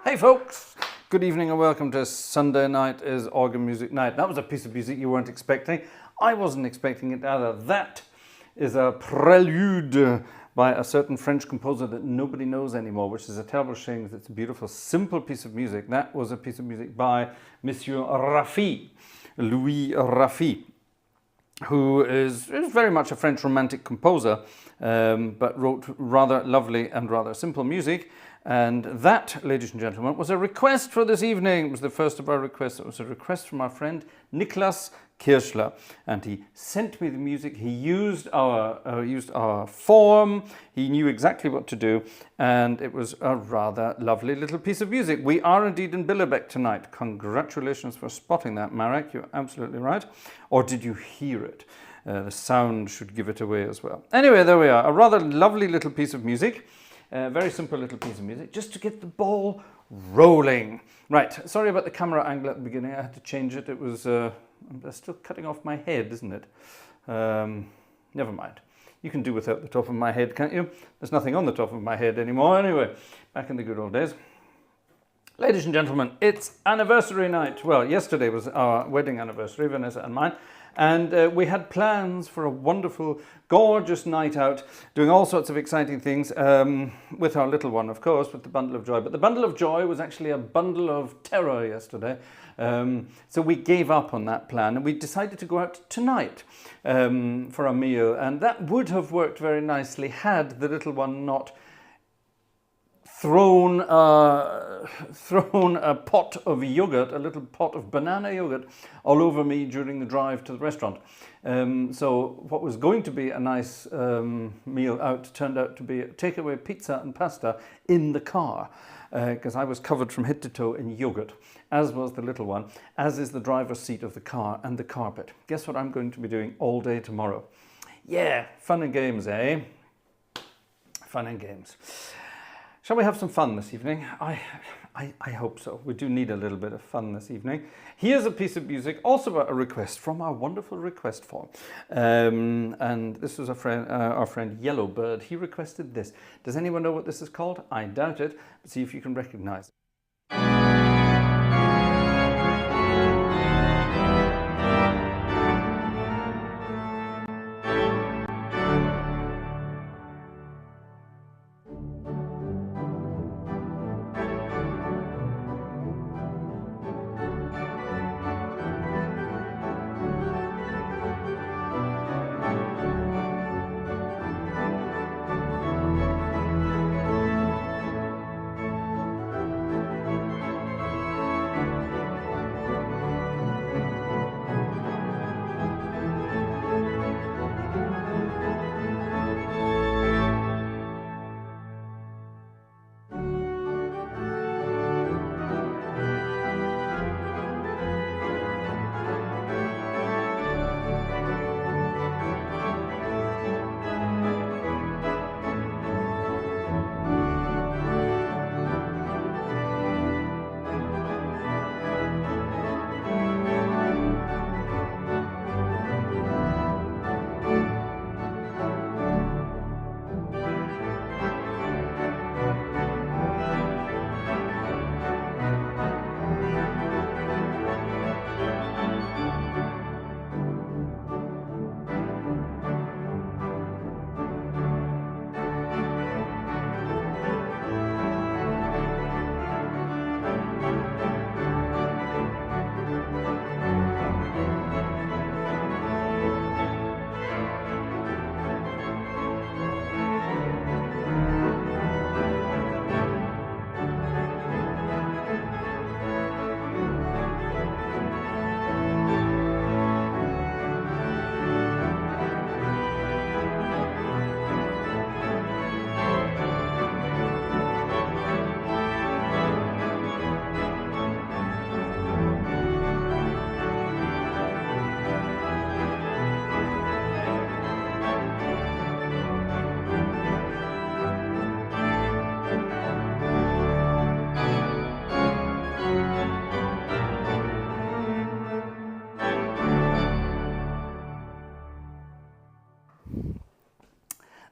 Hey folks, good evening and welcome to Sunday Night is Organ Music Night. That was a piece of music you weren't expecting. I wasn't expecting it either. That is a prelude by a certain French composer that nobody knows anymore, which is a terrible shame because it's a beautiful, simple piece of music. That was a piece of music by Monsieur Raffi, Louis Raffi, who is very much a French romantic composer, but wrote rather lovely and rather simple music. And that, ladies and gentlemen, was a request for this evening. It was the first of our requests. It was a request from our friend Niklas Kirschler, and he sent me the music. He used our form. He knew exactly what to do, and it was a rather lovely little piece of music. We are indeed in Billerbeck tonight. Congratulations for spotting that, Marek. You're absolutely right. Or did you hear it? The sound should give it away as well. Anyway, there we are. A rather lovely little piece of music. Very simple little piece of music, just to get the ball rolling. Right, sorry about the camera angle at the beginning. I had to change it. It was still cutting off my head, isn't it? Never mind. You can do without the top of my head, can't you? There's nothing on the top of my head anymore. Anyway, back in the good old days. Ladies and gentlemen, it's anniversary night. Well, yesterday was our wedding anniversary, Vanessa and mine. And we had plans for a wonderful, gorgeous night out, doing all sorts of exciting things with our little one, of course, with the bundle of joy. But the bundle of joy was actually a bundle of terror yesterday. So we gave up on that plan and we decided to go out tonight for a meal. And that would have worked very nicely had the little one not thrown a pot of yogurt, a little pot of banana yogurt, all over me during the drive to the restaurant. So what was going to be a nice meal out turned out to be takeaway pizza and pasta in the car, because I was covered from head to toe in yogurt, as was the little one, as is the driver's seat of the car and the carpet. Guess what I'm going to be doing all day tomorrow? Yeah, fun and games, eh? Fun and games. Shall we have some fun this evening? I hope so. We do need a little bit of fun this evening. Here's a piece of music, also a request from our wonderful request form. And this was our friend Yellowbird. He requested this. Does anyone know what this is called? I doubt it, but see if you can recognize it.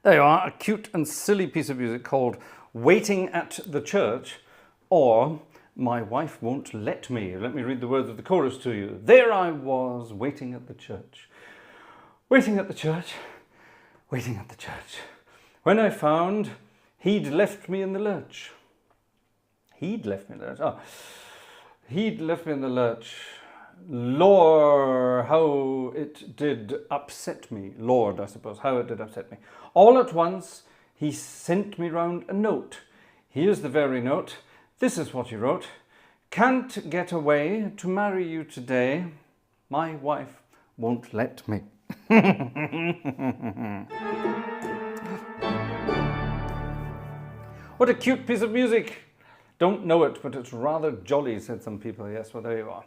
There you are, a cute and silly piece of music called Waiting at the Church, or My wife won't let me. Let me read the words of the chorus to you. There I was, waiting at the church. Waiting at the church. Waiting at the church. When I found he'd left me in the lurch. He'd left me in the lurch. Oh. He'd left me in the lurch. Lord, how it did upset me. Lord, I suppose, how it did upset me. All at once, he sent me round a note. Here's the very note. This is what he wrote. Can't get away to marry you today. My wife won't let me. What a cute piece of music. Don't know it, but it's rather jolly, said some people. Yes, well, there you are.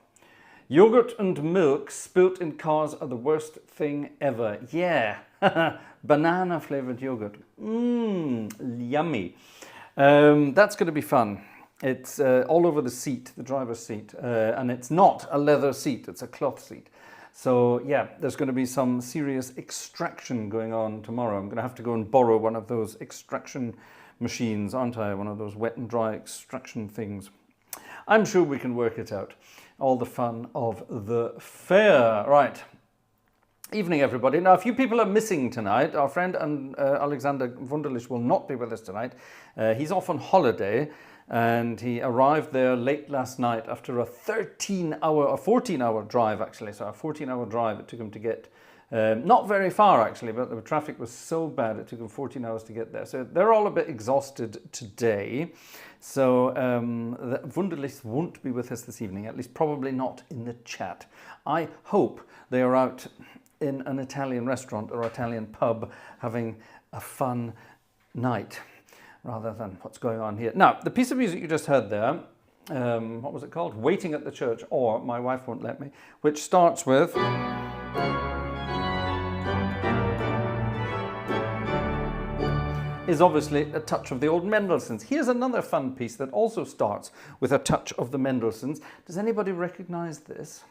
Yogurt and milk spilt in cars are the worst thing ever. Yeah, banana flavoured yogurt. Yummy. That's going to be fun. It's all over the seat, the driver's seat, and it's not a leather seat, it's a cloth seat. So yeah, there's going to be some serious extraction going on tomorrow. I'm going to have to go and borrow one of those extraction machines, aren't I? One of those wet and dry extraction things. I'm sure we can work it out. All the fun of the fair. Right. Evening, everybody. Now, a few people are missing tonight. Our friend Alexander Wunderlich will not be with us tonight. He's off on holiday, and he arrived there late last night after a 14-hour drive, actually. So a 14-hour drive it took him to get. Not very far, actually, but the traffic was so bad it took him 14 hours to get there. So they're all a bit exhausted today. So Wunderlich won't be with us this evening, at least probably not in the chat. I hope they are out in an Italian restaurant or Italian pub having a fun night rather than what's going on here. Now, the piece of music you just heard there, what was it called? Waiting at the Church, or My Wife Won't Let Me, which starts with... is obviously a touch of the old Mendelssohns. Here's another fun piece that also starts with a touch of the Mendelssohns. Does anybody recognize this?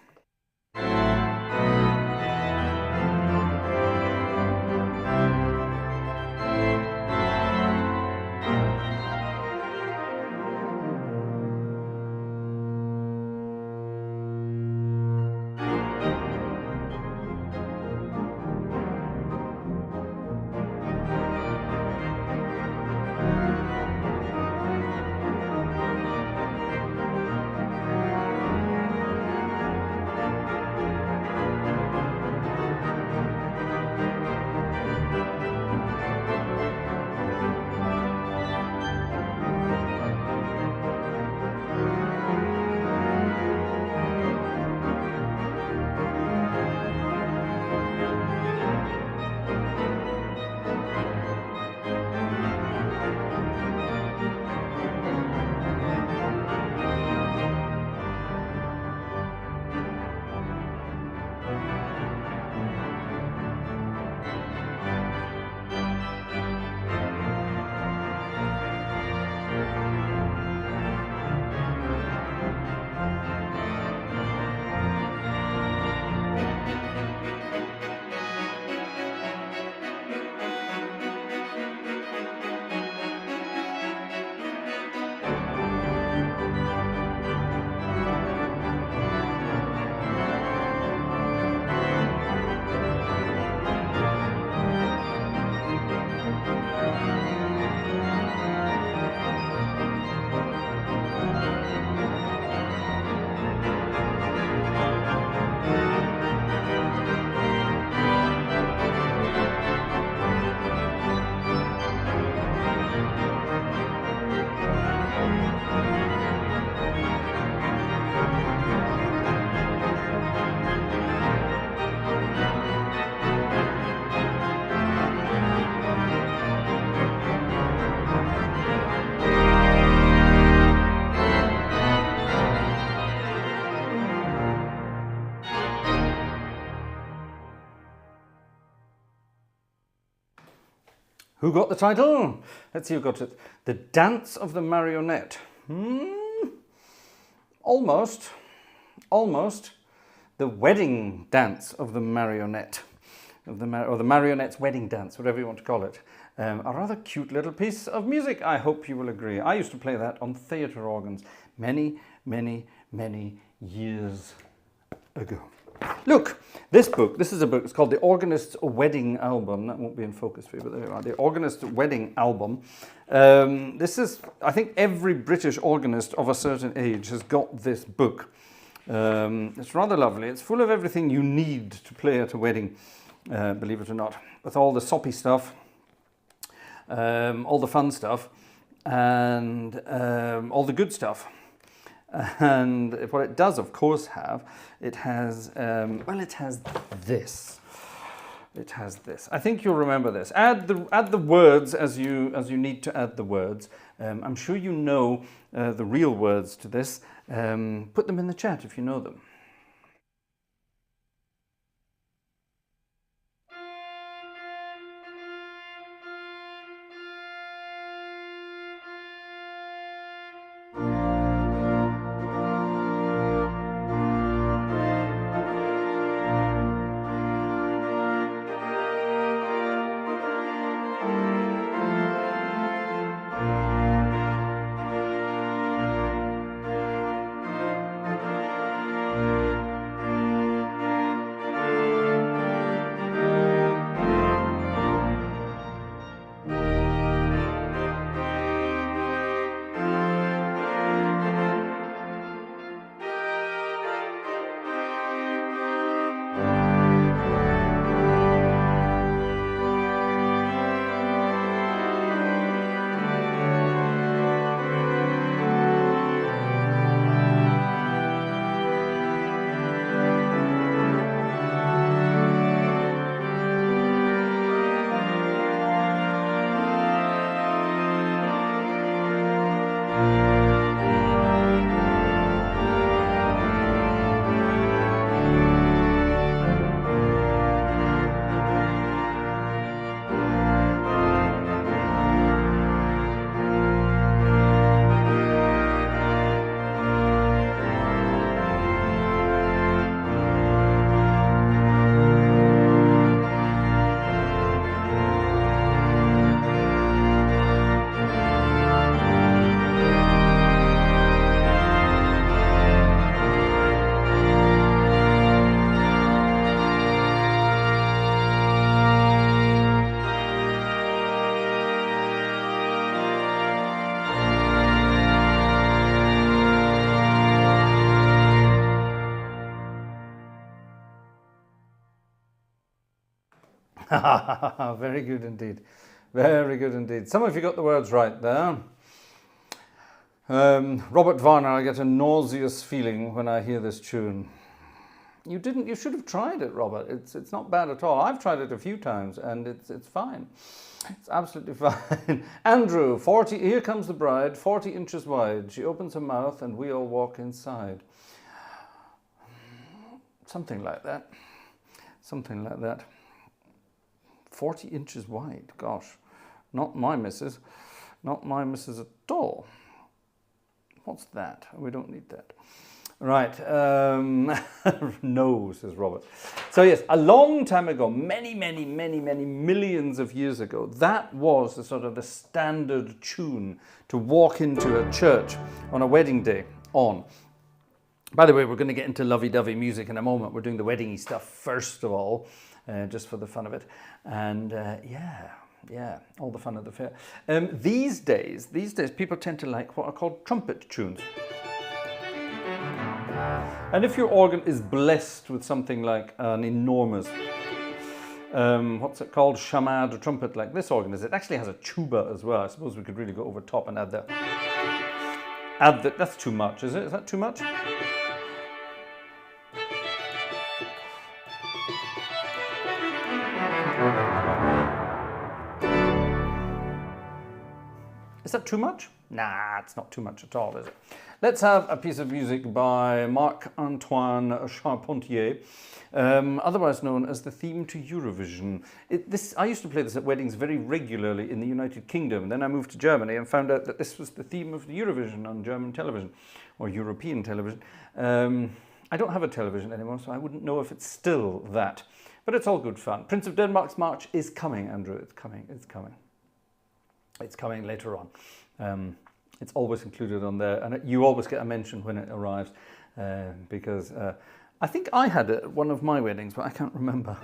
Who got the title? Let's see who got it. The Dance of the Marionette. Almost. Almost. The Wedding Dance of the Marionette. Or the Marionette's Wedding Dance, whatever you want to call it. A rather cute little piece of music, I hope you will agree. I used to play that on theatre organs many, many, many years ago. Look, this is a book, it's called The Organist's Wedding Album. That won't be in focus for you, but there you are. The Organist's Wedding Album. This is, I think every British organist of a certain age has got this book. It's rather lovely. It's full of everything you need to play at a wedding, believe it or not, with all the soppy stuff, all the fun stuff, and all the good stuff. And what it does, of course, it has this. It has this. I think you'll remember this. Add the words as you need to add the words. I'm sure you know the real words to this. Put them in the chat if you know them. Very good indeed. Very good indeed. Some of you got the words right there. Robert Varner, I get a nauseous feeling when I hear this tune. You didn't. You should have tried it, Robert. It's not bad at all. I've tried it a few times and it's fine. It's absolutely fine. Andrew, 40. Here comes the bride, 40 inches wide. She opens her mouth and we all walk inside. Something like that. Something like that. 40 inches wide. Gosh, not my missus. Not my missus at all. What's that? We don't need that. Right. No, says Robert. So yes, a long time ago, many millions of years ago, that was the sort of the standard tune to walk into a church on a wedding day on. By the way, we're going to get into lovey-dovey music in a moment. We're doing the weddingy stuff first of all, just for the fun of it. And yeah, all the fun of the fair. These days, people tend to like what are called trumpet tunes. And if your organ is blessed with something like an enormous, what's it called, chamade trumpet like this organ is, it actually has a tuba as well. I suppose we could really go over top and add that. That's too much, is it? Is that too much? Is that too much? Nah, it's not too much at all, is it? Let's have a piece of music by Marc-Antoine Charpentier, otherwise known as the theme to Eurovision. I used to play this at weddings very regularly in the United Kingdom. Then I moved to Germany and found out that this was the theme of the Eurovision on German television, or European television. I don't have a television anymore, so I wouldn't know if it's still that. But it's all good fun. Prince of Denmark's March is coming, Andrew. It's coming. It's coming. It's coming later on. It's always included on there, and you always get a mention when it arrives, because I think I had it at one of my weddings, but I can't remember.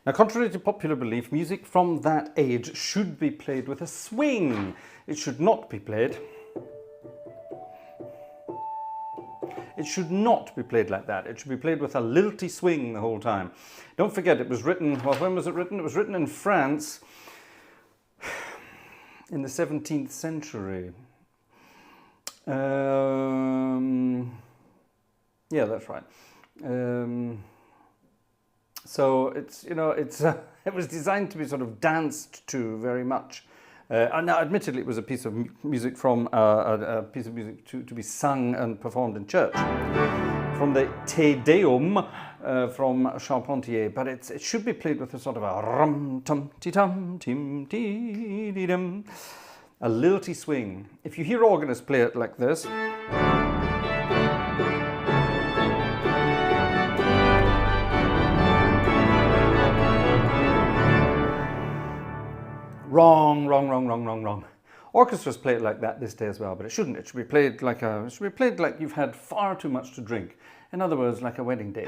Now, contrary to popular belief, music from that age should be played with a swing. It should not be played. It should not be played like that. It should be played with a lilty swing the whole time. Don't forget, it was written, well, when was it written? It was written in France in the 17th century. Yeah, that's right. So it's, you know, it's it was designed to be sort of danced to very much. And now, admittedly, it was a piece of music from a piece of music to be sung and performed in church, from the Te Deum from Charpentier. But it should be played with a sort of a rum tum ti tum tim ti di dum, a lilty swing. If you hear organists play it like this. Wrong, wrong, wrong, wrong, wrong, wrong. Orchestras play it like that this day as well, but it shouldn't. It should be played like you've had far too much to drink. In other words, like a wedding day.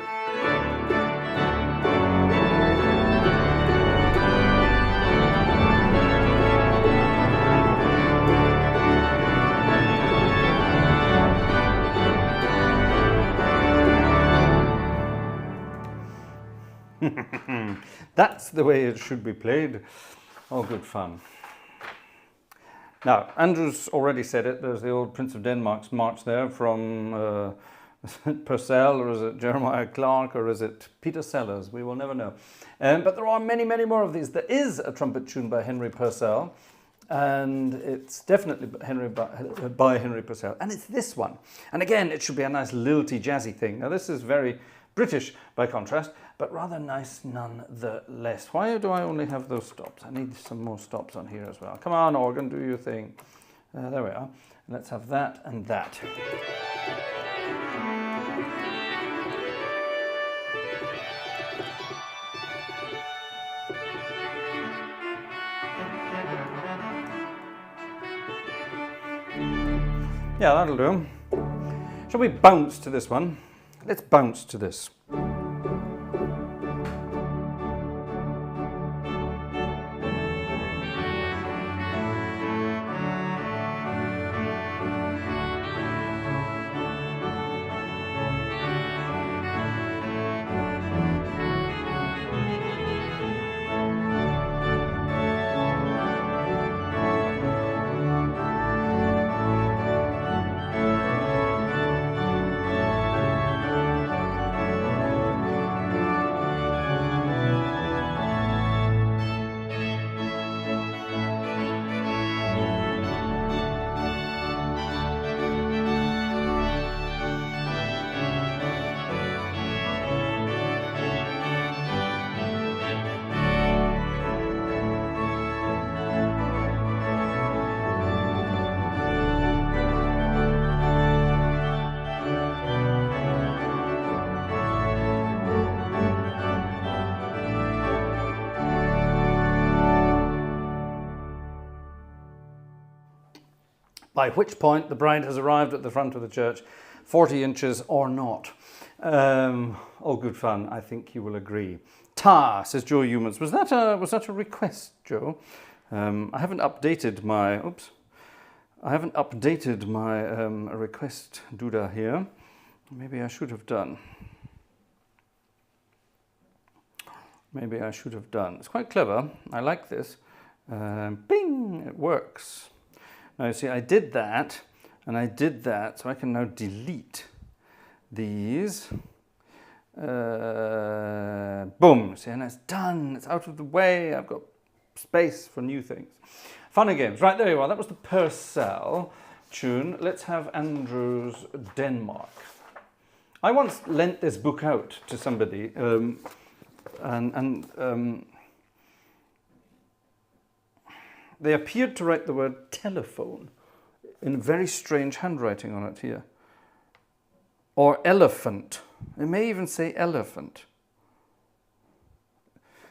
That's the way it should be played. Oh, good fun. Now, Andrew's already said it. There's the old Prince of Denmark's march there from is it Purcell, or is it Jeremiah Clarke, or is it Peter Sellers? We will never know. But there are many, many more of these. There is a trumpet tune by Henry Purcell, and it's definitely by Henry Purcell, and it's this one. And again, it should be a nice lilty, jazzy thing. Now, this is very British by contrast, but rather nice nonetheless. Why do I only have those stops? I need some more stops on here as well. Come on, organ, do your thing. There we are. Let's have that and that. Yeah, that'll do. Shall we bounce to this one? Let's bounce to this. by which point the bride has arrived at the front of the church, 40 inches or not. All good fun, I think you will agree. Ta, says Joe Humans. Was that a request, Joe? I haven't updated my request doodah here. Maybe I should have done. It's quite clever. I like this. Bing! It works. Now you see, I did that, and I did that, so I can now delete these. Boom! See, and it's done. It's out of the way. I've got space for new things. Fun and games. Right, there you are. That was the Purcell tune. Let's have Andrew's Denmark. I once lent this book out to somebody, they appeared to write the word telephone in very strange handwriting on it here. Or elephant. It may even say elephant.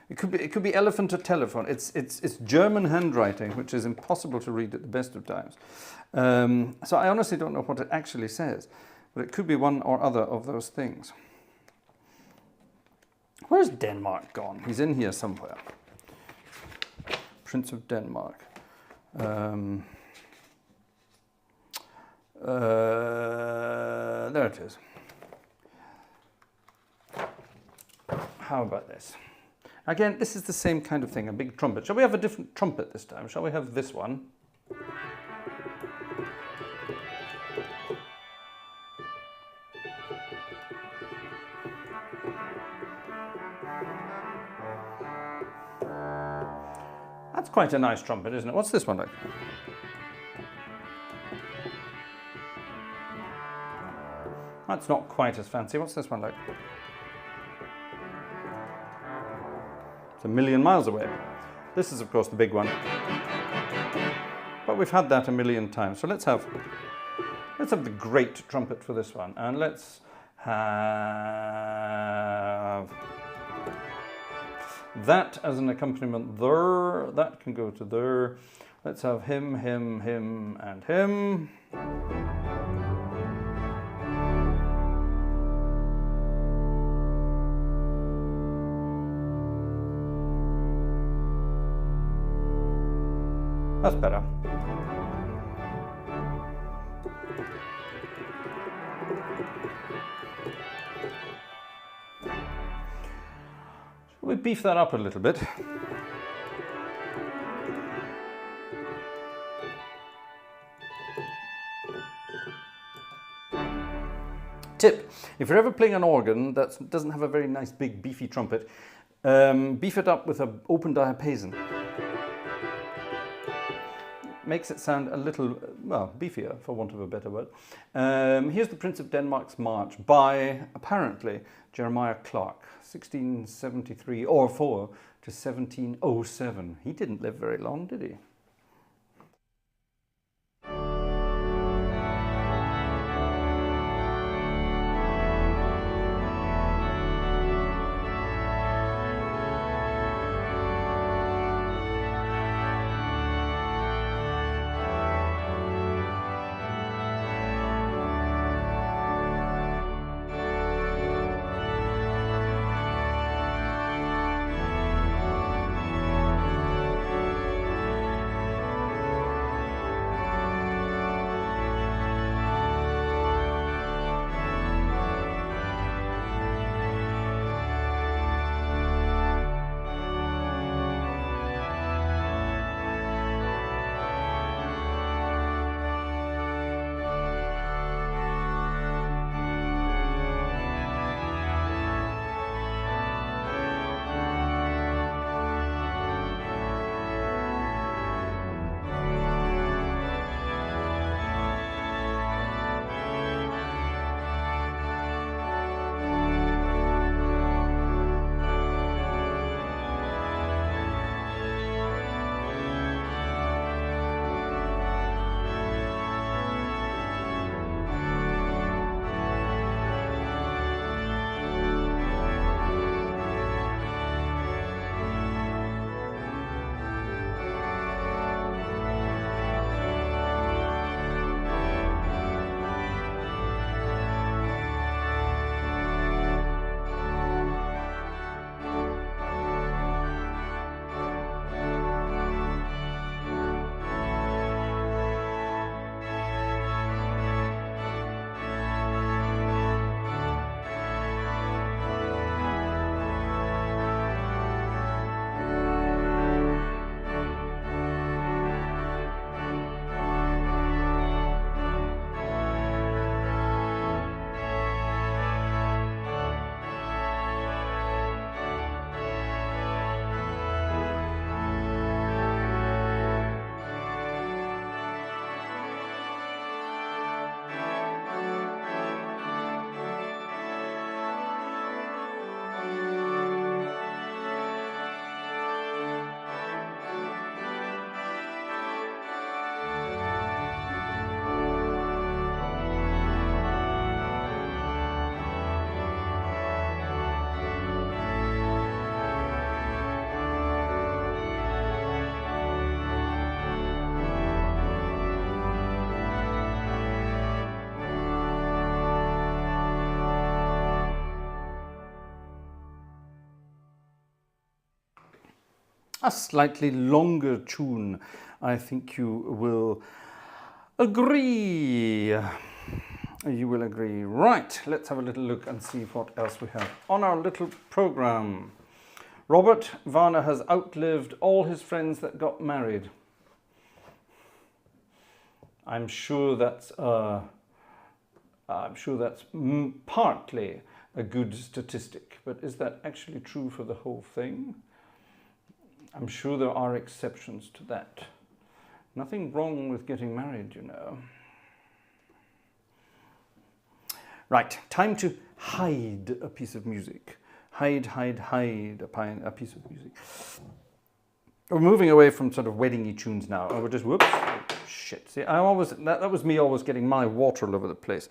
It could be elephant or telephone. It's German handwriting, which is impossible to read at the best of times. So I honestly don't know what it actually says, but it could be one or other of those things. Where's Denmark gone? He's in here somewhere. Prince of Denmark. There it is. How about this? Again, this is the same kind of thing, a big trumpet. Shall we have a different trumpet this time? Shall we have this one? That's quite a nice trumpet, isn't it? What's this one like? That's not quite as fancy. What's this one like? It's a million miles away. This is, of course, the big one. But we've had that a million times. So let's have the great trumpet for this one. And let's have that as an accompaniment there. That can go to there. Let's have him, him, him, and him. That's better. Shall we beef that up a little bit? Tip, if you're ever playing an organ that doesn't have a very nice big beefy trumpet, beef it up with an open diapason. Makes it sound a little, well, beefier, for want of a better word. Here's the Prince of Denmark's March by, apparently, Jeremiah Clarke, 1673 or 4 to 1707. He didn't live very long, did he? a slightly longer tune. I think you will agree. You will agree. Right, let's have a little look and see what else we have on our little program. Robert Varner has outlived all his friends that got married. I'm sure that's partly a good statistic, but is that actually true for the whole thing? I'm sure there are exceptions to that. Nothing wrong with getting married, you know. Right, time to hide a piece of music. Hide a piece of music. We're moving away from sort of wedding-y tunes now. Oh, we're just, whoops, oh, shit. See, that was me always getting my water all over the place.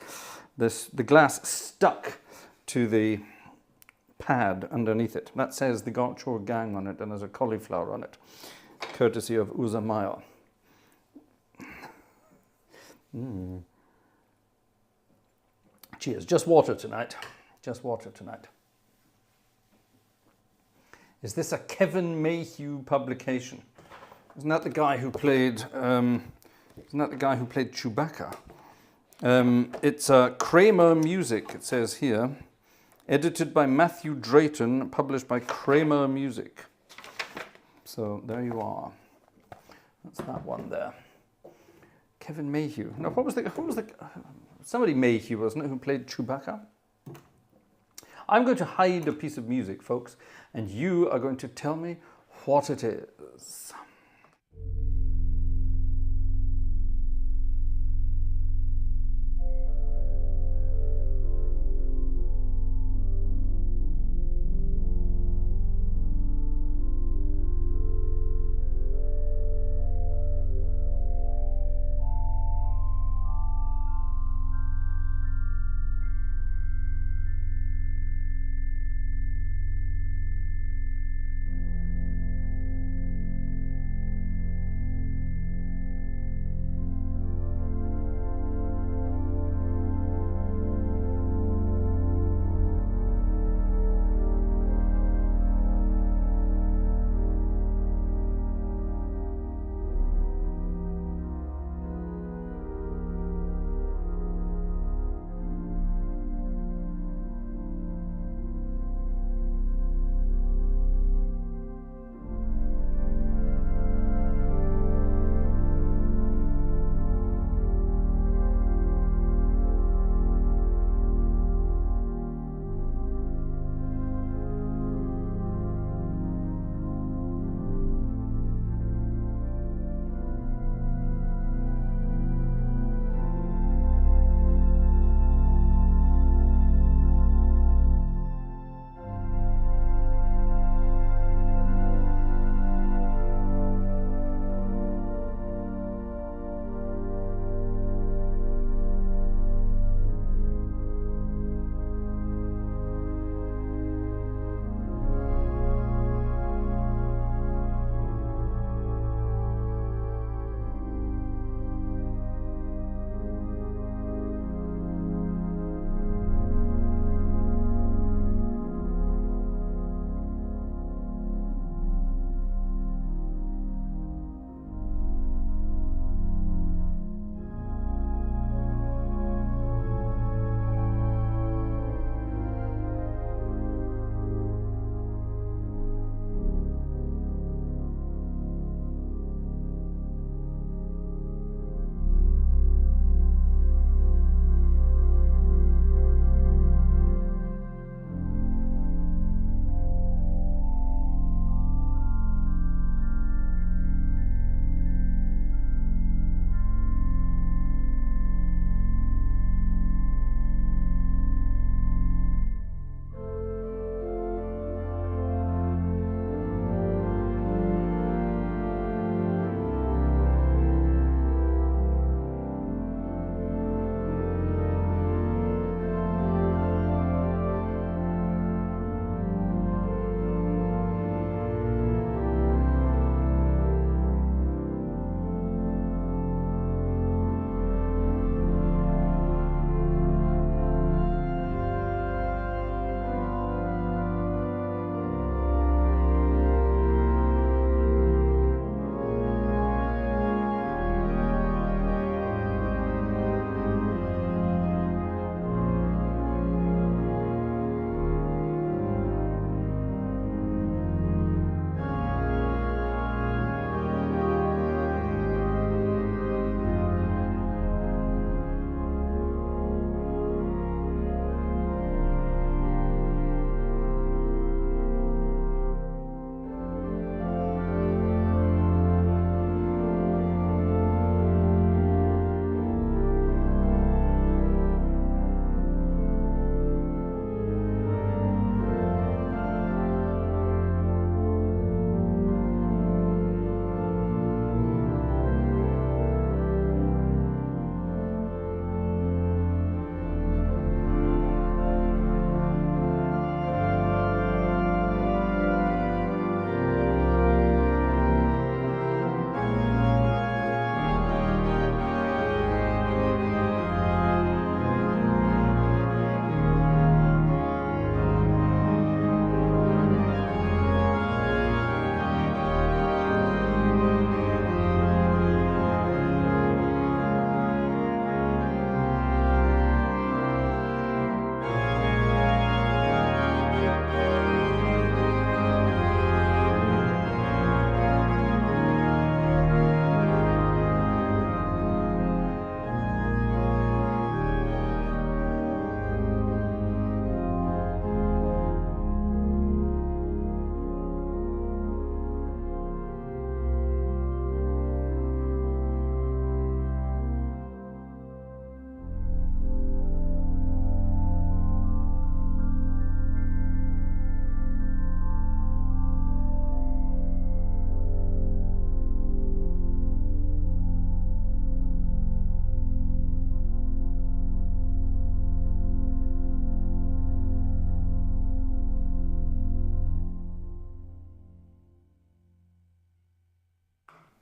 The glass stuck to the pad underneath it. That says the Gartshore Gang on it, and there's a cauliflower on it, courtesy of Uza Mile. Cheers. Just water tonight. Just water tonight. Is this a Kevin Mayhew publication? Isn't that the guy who played? Chewbacca? It's Kramer Music. It says here, edited by Matthew Drayton, published by Kramer Music. So there you are. That's that one there. Kevin Mayhew. No, what was the? Somebody Mayhew, wasn't it, who played Chewbacca? I'm going to hide a piece of music, folks, and you are going to tell me what it is.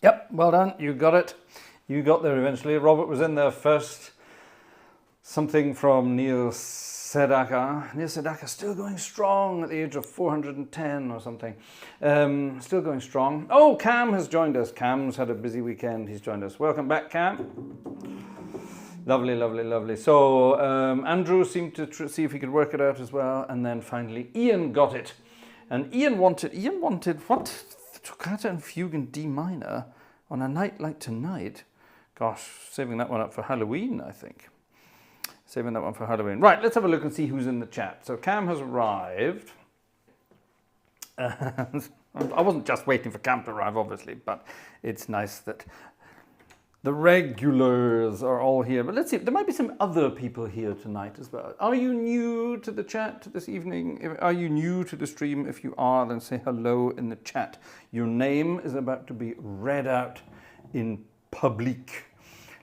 Yep, well done. You got it. You got there eventually. Robert was in there first. Something from Neil Sedaka. Neil Sedaka still going strong at the age of 410 or something. Still going strong. Oh, Cam has joined us. Cam's had a busy weekend. He's joined us. Welcome back, Cam. Lovely, lovely, lovely. So Andrew seemed to see if he could work it out as well. And then finally Ian got it. And Ian wanted what? Toccata and Fugue in D minor on a night like tonight. Gosh, saving that one up for Halloween, I think. Saving that one for Halloween. Right, let's have a look and see who's in the chat. So Cam has arrived. I wasn't just waiting for Cam to arrive, obviously, but it's nice that the regulars are all here. But let's see, there might be some other people here tonight as well. Are you new to the chat this evening? Are you new to the stream? If you are, then say hello in the chat. Your name is about to be read out in public.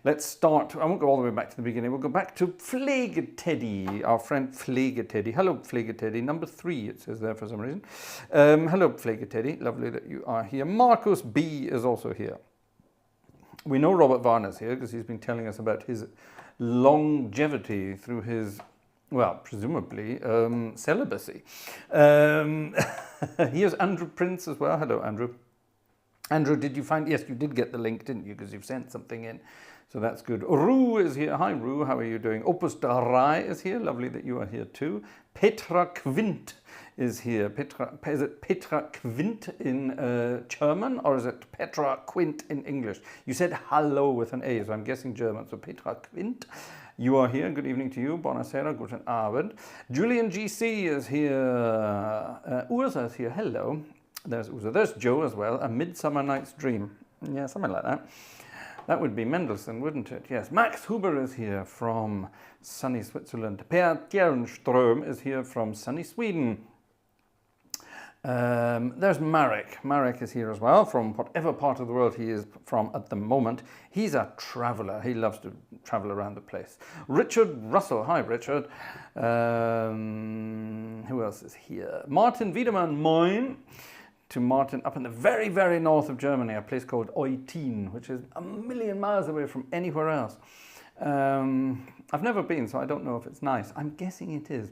Let's start. I won't go all the way back to the beginning. We'll go back to Flegge Teddy, our friend Flegge Teddy. Hello, Flegge Teddy. Number 3, it says there for some reason. Hello, Flegge Teddy. Lovely that you are here. Marcus B is also here. We know Robert Varner's here because he's been telling us about his longevity through his, well, presumably, celibacy. Here's Andrew Prince as well. Hello, Andrew. Andrew, did you find... Yes, you did get the link, didn't you? Because you've sent something in. So that's good. Rue is here. Hi, Rue. How are you doing? Opus Darai is here. Lovely that you are here too. Petra Quint is here. Is it Petra Quint in German or is it Petra Quint in English? You said hello with an A, so I'm guessing German. So Petra Quint, you are here. Good evening to you. Buonasera, guten Abend. Julian GC is here. Ursa is here. Hello. There's Ursa. There's Joe as well. A Midsummer Night's Dream. Yeah, something like that. That would be Mendelssohn, wouldn't it? Yes. Max Huber is here from sunny Switzerland. Per Tjernström is here from sunny Sweden. There's Marek. Marek is here as well, from whatever part of the world he is from at the moment. He's a traveller. He loves to travel around the place. Richard Russell. Hi, Richard. Who else is here? Martin Wiedemann. Moin. To Martin up in the very, very north of Germany, a place called Eutin, which is 1,000,000 miles away from anywhere else. I've never been, so I don't know if it's nice. I'm guessing it is.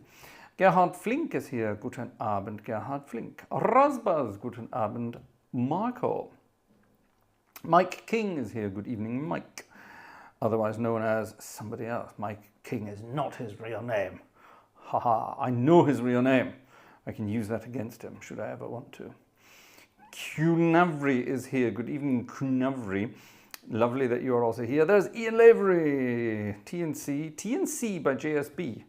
Gerhard Flink is here. Guten Abend, Gerhard Flink. Rasbaz, guten Abend, Marco. Mike King is here. Good evening, Mike. Otherwise known as somebody else. Mike King is not his real name. Haha, I know his real name. I can use that against him, should I ever want to. Cunavri is here. Good evening, Cunavri. Lovely that you are also here. There's Ian Lavery. TNC by JSB.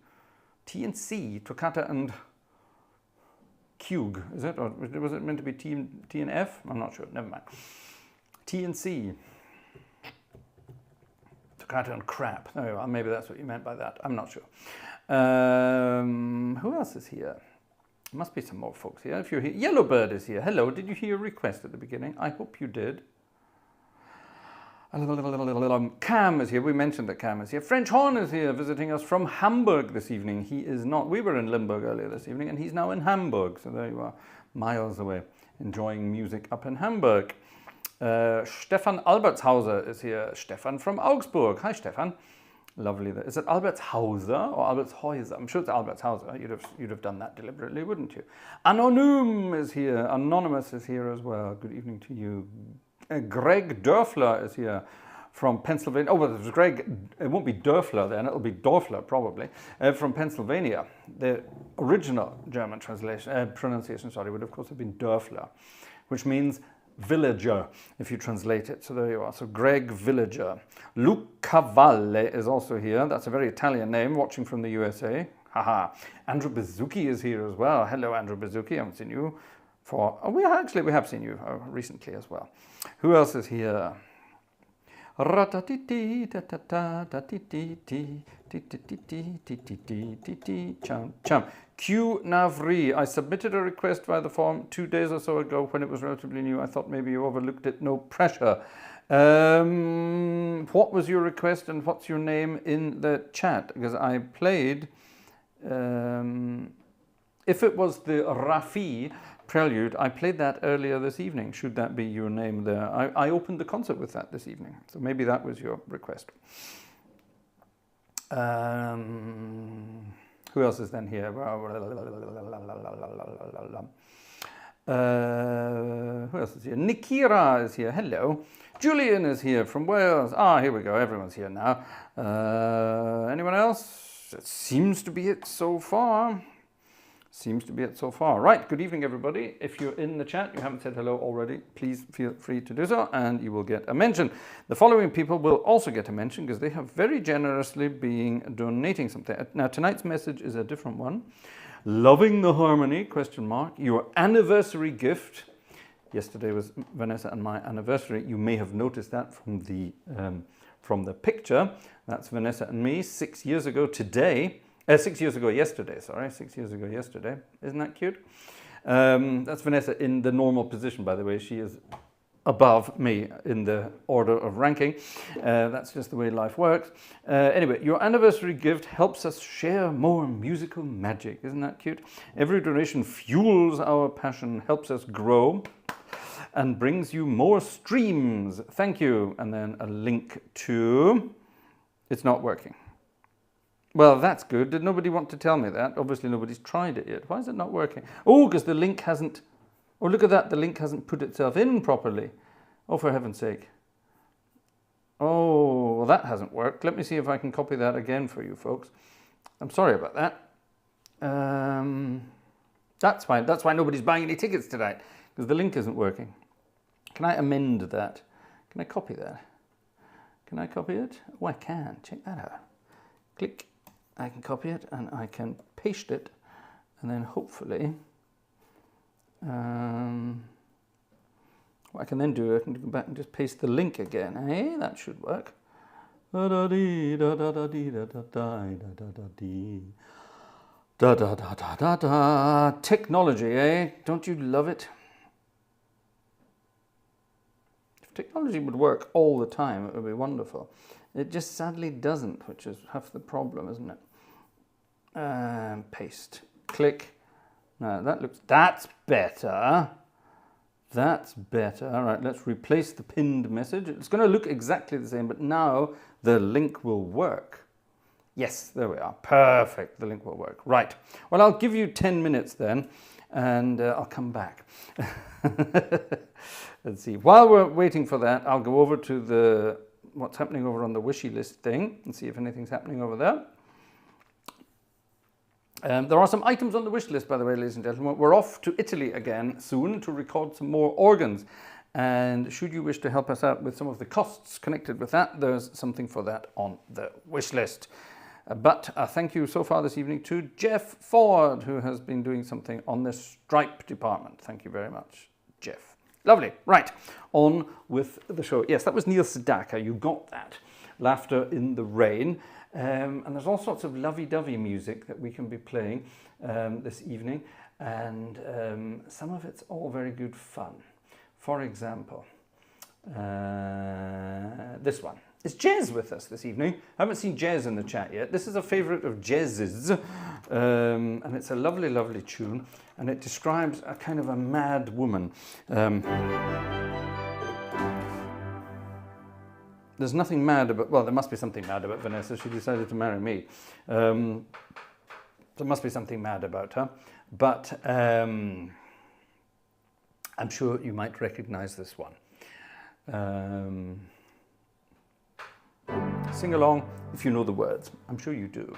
TNC, Toccata and Fugue, is it? Or was it meant to be TNF? I'm not sure. Never mind. TNC. Toccata and crap. There you are. Maybe that's what you meant by that. I'm not sure. Who else is here? Must be some more folks here. If you're here, Yellowbird is here. Hello, did you hear a request at the beginning? I hope you did. Cam is here. We mentioned that Cam is here. French Horn is here visiting us from Hamburg this evening. He is not. We were in Limburg earlier this evening and he's now in Hamburg. So there you are, miles away, enjoying music up in Hamburg. Stefan Albertshauser is here. Stefan from Augsburg. Hi, Stefan. Lovely. Is it Albertshauser or Albertshäuser? I'm sure it's Albertshauser. You'd have done that deliberately, wouldn't you? Anonym is here. Anonymous is here as well. Good evening to you. Greg Dörfler is here from Pennsylvania. Oh, well, it's Greg. It won't be Dörfler then. It'll be Dorfler probably. From Pennsylvania. The original German pronunciation, would of course have been Dörfler, which means villager, if you translate it. So there you are. So Greg Villager. Luke Cavalle is also here. That's a very Italian name, watching from the USA. Haha. Andrew Bezuki is here as well. Hello, Andrew Bezuki. I haven't seen you for... Oh, we have seen you recently as well. Who else is here? Chum. Q Navri. I submitted a request via the form 2 days or so ago when it was relatively new. I thought maybe you overlooked it. No pressure. What was your request and what's your name in the chat? Because I played... if it was the Rafi prelude. I played that earlier this evening, should that be your name there. I opened the concert with that this evening, so maybe that was your request. Who else is then here? Who else is here? Nikira is here. Hello. Julian is here from Wales. Here we go. Everyone's here now. Anyone else? It seems to be it so far. Right. Good evening, everybody. If you're in the chat, you haven't said hello already, please feel free to do so, and you will get a mention. The following people will also get a mention because they have very generously been donating something. Now, tonight's message is a different one. Loving the harmony, ? Your anniversary gift. Yesterday was Vanessa and my anniversary. You may have noticed that from the picture. That's Vanessa and me 6 years ago today. 6 years ago yesterday, sorry. 6 years ago yesterday. Isn't that cute? That's Vanessa in the normal position, by the way. She is above me in the order of ranking. That's just the way life works. Anyway, your anniversary gift helps us share more musical magic. Isn't that cute? Every donation fuels our passion, helps us grow, and brings you more streams. Thank you. And then a link to... It's not working. Well, that's good. Did nobody want to tell me that? Obviously, nobody's tried it yet. Why is it not working? Oh, because the link hasn't... Oh, look at that. The link hasn't put itself in properly. Oh, for heaven's sake. Oh, well, that hasn't worked. Let me see if I can copy that again for you folks. I'm sorry about that. That's fine. That's why nobody's buying any tickets tonight, because the link isn't working. Can I amend that? Can I copy that? Can I copy it? Oh, I can. Check that out. Click. I can copy it and I can paste it, and then hopefully what I can then do, I can go back and just paste the link again. Hey, that should work. Technology, eh? Don't you love it? If technology would work all the time, it would be wonderful. It just sadly doesn't, which is half the problem, isn't it? Paste. Click. Now that's better. That's better. All right, let's replace the pinned message. It's going to look exactly the same, but now the link will work. Yes, there we are. Perfect. The link will work. Right. Well, I'll give you 10 minutes then, and I'll come back. Let's see. While we're waiting for that, I'll go over to what's happening over on the wishy list thing and see if anything's happening over there. There are some items on the wish list, by the way, ladies and gentlemen. We're off to Italy again soon to record some more organs. And should you wish to help us out with some of the costs connected with that, there's something for that on the wish list. But thank you so far this evening to Jeff Ford, who has been doing something on the Stripe department. Thank you very much, Jeff. Lovely. Right, on with the show. Yes, that was Neil Sedaka. You got that. Laughter in the Rain. And there's all sorts of lovey-dovey music that we can be playing this evening. And some of it's all very good fun. For example, this one. Is Jez with us this evening? I haven't seen Jez in the chat yet. This is a favourite of Jez's. And it's a lovely, lovely tune. And it describes a kind of a mad woman. There's nothing mad about, well, there must be something mad about Vanessa. She decided to marry me. There must be something mad about her. But I'm sure you might recognize this one. Sing along if you know the words. I'm sure you do.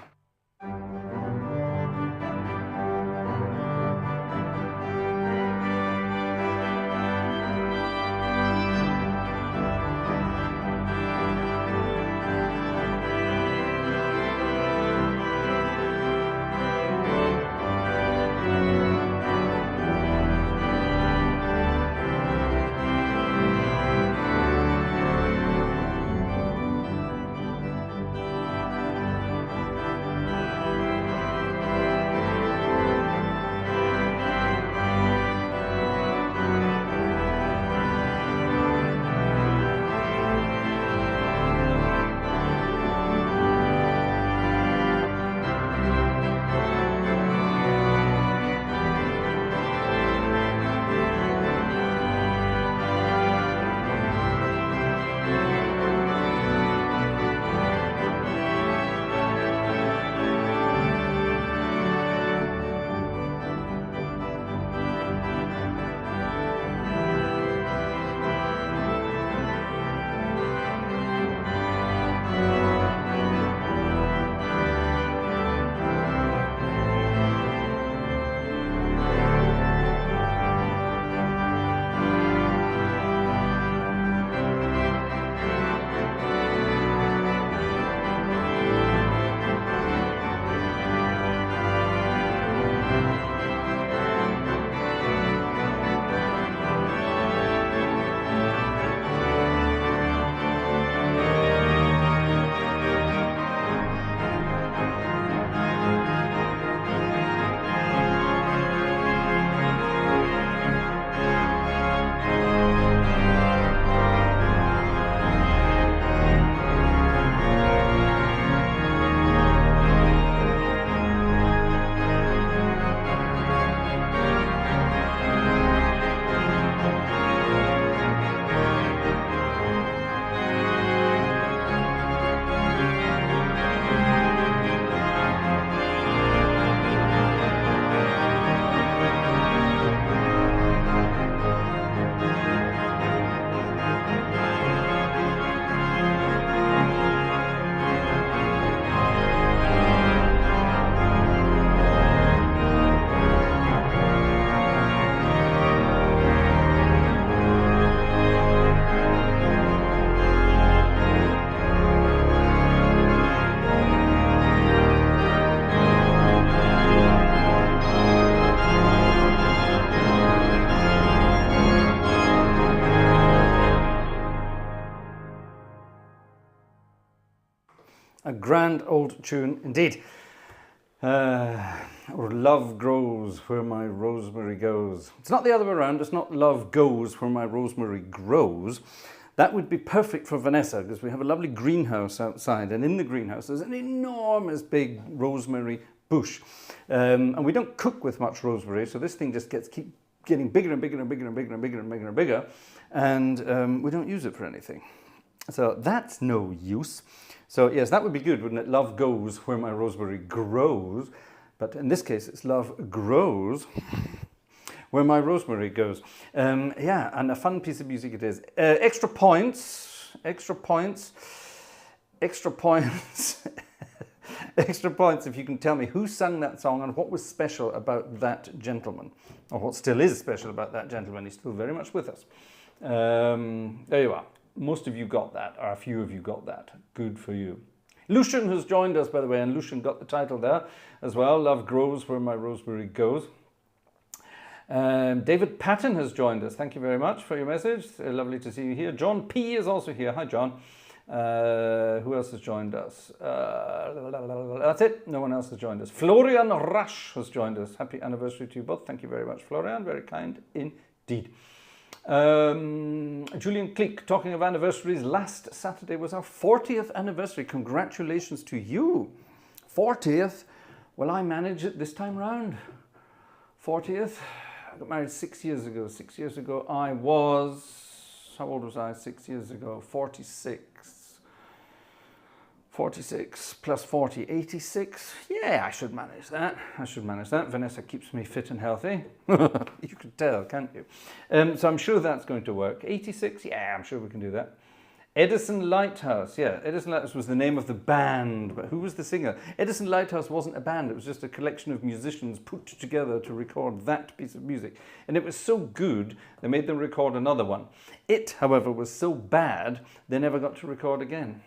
A grand old tune indeed. Or love grows where my rosemary goes. It's not the other way around. It's not love goes where my rosemary grows. That would be perfect for Vanessa because we have a lovely greenhouse outside, and in the greenhouse there's an enormous big rosemary bush. And we don't cook with much rosemary, so this thing just keep getting bigger and bigger and bigger and bigger and bigger and bigger and bigger, and we don't use it for anything. So that's no use. So yes, that would be good, wouldn't it? Love goes where my rosemary grows. But in this case, it's love grows where my rosemary goes. Yeah, and a fun piece of music it is. Extra points, extra points, extra points, extra points if you can tell me who sang that song and what was special about that gentleman. Or what still is special about that gentleman. He's still very much with us. There you are. Most of you got that, or a few of you got that. Good for you. Lucian has joined us, by the way, and Lucian got the title there as well. Love grows where my rosemary goes. David Patton has joined us. Thank you very much for your message. Lovely to see you here. John P is also here. Hi, John. Who else has joined us? That's it. No one else has joined us. Florian Rush has joined us. Happy anniversary to you both. Thank you very much, Florian. Very kind indeed. Julian Cleek, talking of anniversaries, last Saturday was our 40th anniversary. Congratulations to you. 40th. Well, I managed it this time round. 40th. I got married 6 years ago. 6 years ago I was, how old was I 6 years ago? 46. 46 plus 40, 86. Yeah, I should manage that. I should manage that. Vanessa keeps me fit and healthy. You can tell, can't you? So I'm sure that's going to work. 86, yeah, I'm sure we can do that. Edison Lighthouse, yeah. Edison Lighthouse was the name of the band, but who was the singer? Edison Lighthouse wasn't a band. It was just a collection of musicians put together to record that piece of music. And it was so good, they made them record another one. It, however, was so bad, they never got to record again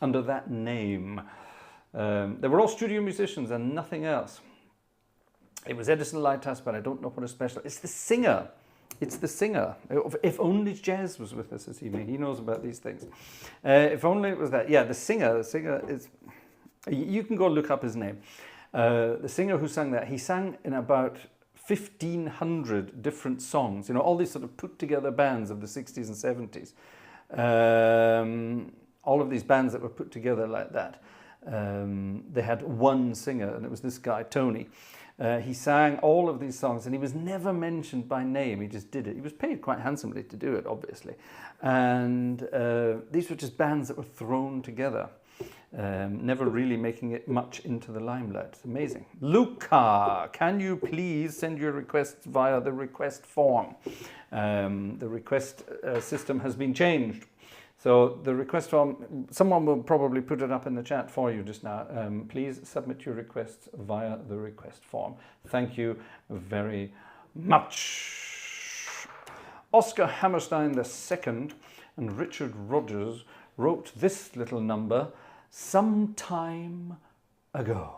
under that name. They were all studio musicians and nothing else. It was Edison Lighthouse, but I don't know what is special. It's the singer. It's the singer. If only Jez was with us this evening. He knows about these things. If only it was that. Yeah, the singer is... You can go look up his name. The singer who sang that, he sang in about 1,500 different songs. You know, all these sort of put together bands of the 60s and 70s. All of these bands that were put together like that, they had one singer, and it was this guy, Tony. He sang all of these songs, and he was never mentioned by name. He just did it. He was paid quite handsomely to do it, obviously. And these were just bands that were thrown together, never really making it much into the limelight. It's amazing. Luca, can you please send your requests via the request form? The request system has been changed. So the request form, someone will probably put it up in the chat for you just now. Please submit your requests via the request form. Thank you very much. Oscar Hammerstein II and Richard Rogers wrote this little number some time ago.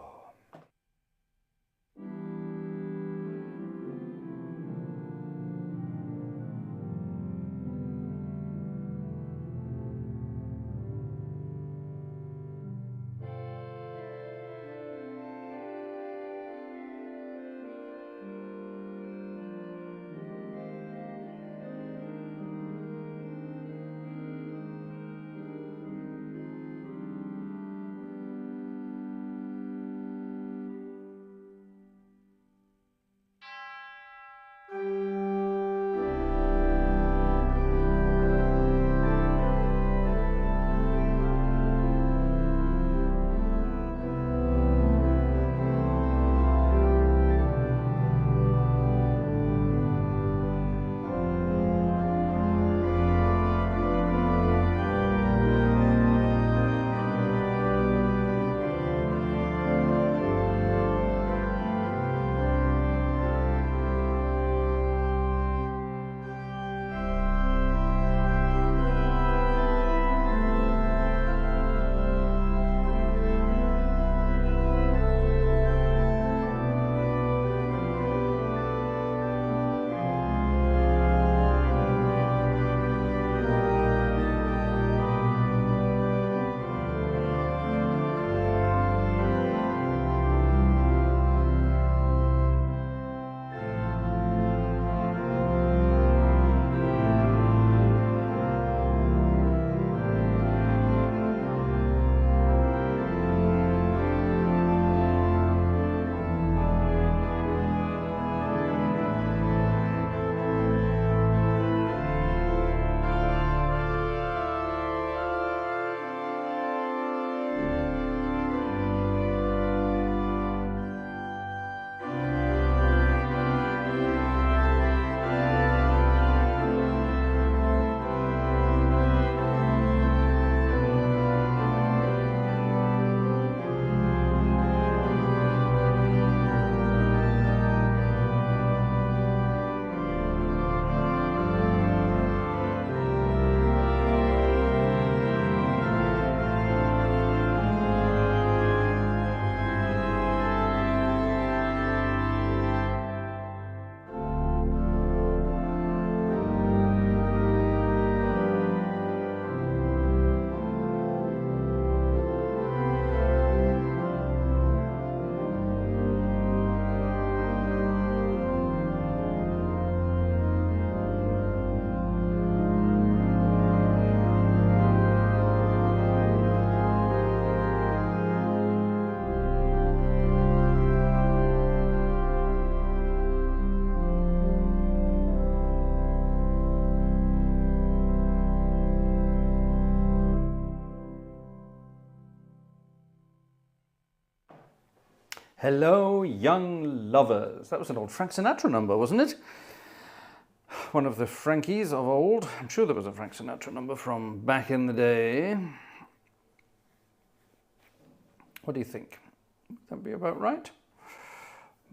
Hello, young lovers. That was an old Frank Sinatra number, wasn't it? One of the Frankies of old. I'm sure there was a Frank Sinatra number from back in the day. What do you think? Would that be about right?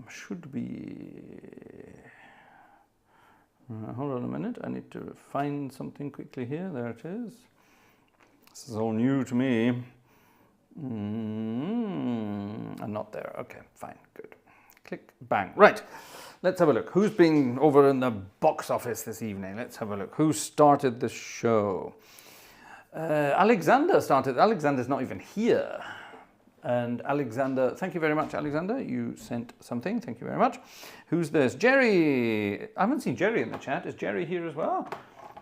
Should be. Hold on a minute. I need to find something quickly here. There it is. This is all new to me. I'm not there. Okay, fine, good. Click, bang. Right, let's have a look. Who's been over in the box office this evening? Let's have a look. Who started the show? Alexander started. Alexander's not even here. And Alexander, thank you very much, Alexander. You sent something. Thank you very much. Who's this? Jerry. I haven't seen Jerry in the chat. Is Jerry here as well?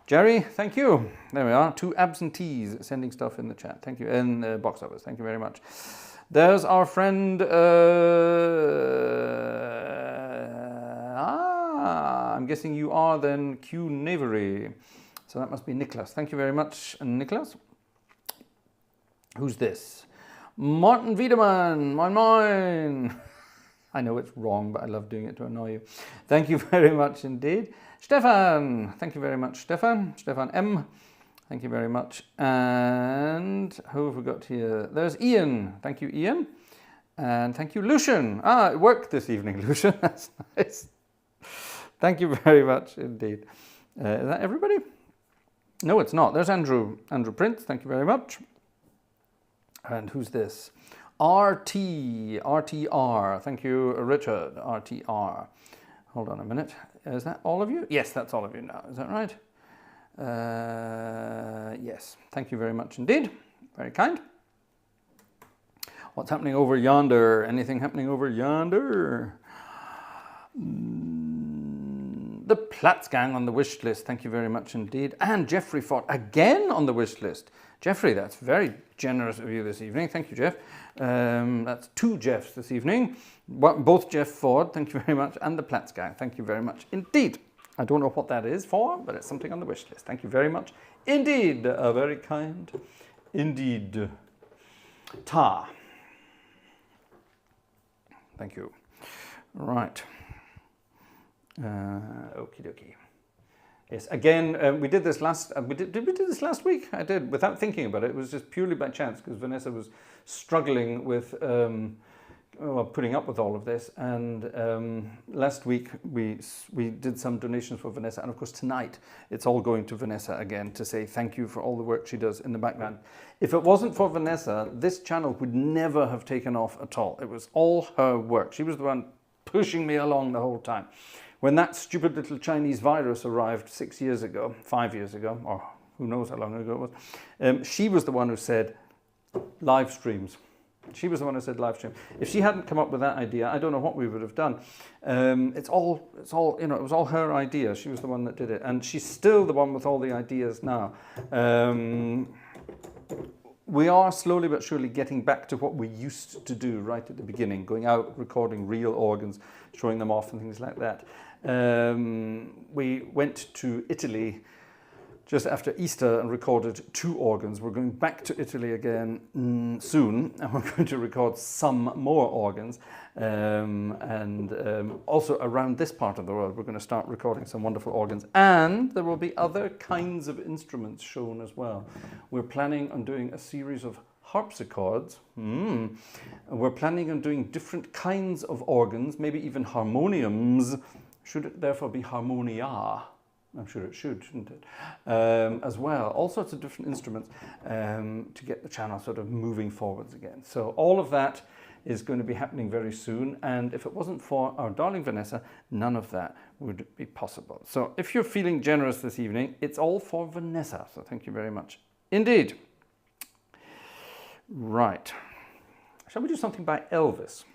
Jerry, thank you. There we are. 2 absentees sending stuff in the chat. Thank you. In the box office. Thank you very much. There's our friend. I'm guessing you are then Q Knavery. So that must be Nicholas. Thank you very much, Nicholas. Who's this? Martin Wiedemann. Moin moin. I know it's wrong, but I love doing it to annoy you. Thank you very much indeed. Stefan, thank you very much, Stefan. Stefan M, thank you very much. And who have we got here? There's Ian. Thank you, Ian. And thank you, Lucian. Ah, it worked this evening, Lucian. That's nice. Thank you very much indeed. Is that everybody? No, it's not. There's Andrew. Andrew Prince, thank you very much. And who's this? RTR. Thank you, Richard. RTR. Hold on a minute. Is that all of you? Yes, that's all of you now. Is that right? Yes. Thank you very much indeed. Very kind. What's happening over yonder? Anything happening over yonder? The Platts gang on the wish list. Thank you very much indeed. And Jeffrey Ford again on the wish list. Jeffrey, that's very generous of you this evening. Thank you, Jeff. That's 2 Jeffs this evening. Both Jeff Ford, thank you very much, and the Platts gang. Thank you very much indeed. I don't know what that is for, but it's something on the wish list. Thank you very much indeed. Very kind indeed. Ta. Thank you. Right. Okie dokie. Yes, again, we did this last. Did we do this last week? I did, without thinking about it. It was just purely by chance because Vanessa was struggling with putting up with all of this. And last week we did some donations for Vanessa, and of course tonight it's all going to Vanessa again to say thank you for all the work she does in the background. If it wasn't for Vanessa, this channel would never have taken off at all. It was all her work. She was the one pushing me along the whole time. When that stupid little Chinese virus arrived 6 years ago, 5 years ago, or who knows how long ago it was, she was the one who said live streams. She was the one who said live stream. If she hadn't come up with that idea, I don't know what we would have done. It's all, you know, it was all her idea. She was the one that did it, and she's still the one with all the ideas now. We are slowly but surely getting back to what we used to do right at the beginning, going out, recording real organs, showing them off and things like that. We went to Italy just after Easter and recorded 2 organs. We're going back to Italy again soon, and we're going to record some more organs. Also around this part of the world, we're going to start recording some wonderful organs. And there will be other kinds of instruments shown as well. We're planning on doing a series of harpsichords. We're planning on doing different kinds of organs, maybe even harmoniums. Should it therefore be harmonia? I'm sure it should, shouldn't it? As well, all sorts of different instruments to get the channel sort of moving forwards again. So all of that is going to be happening very soon. And if it wasn't for our darling Vanessa, none of that would be possible. So if you're feeling generous this evening, it's all for Vanessa. So thank you very much indeed. Right. Shall we do something by Elvis?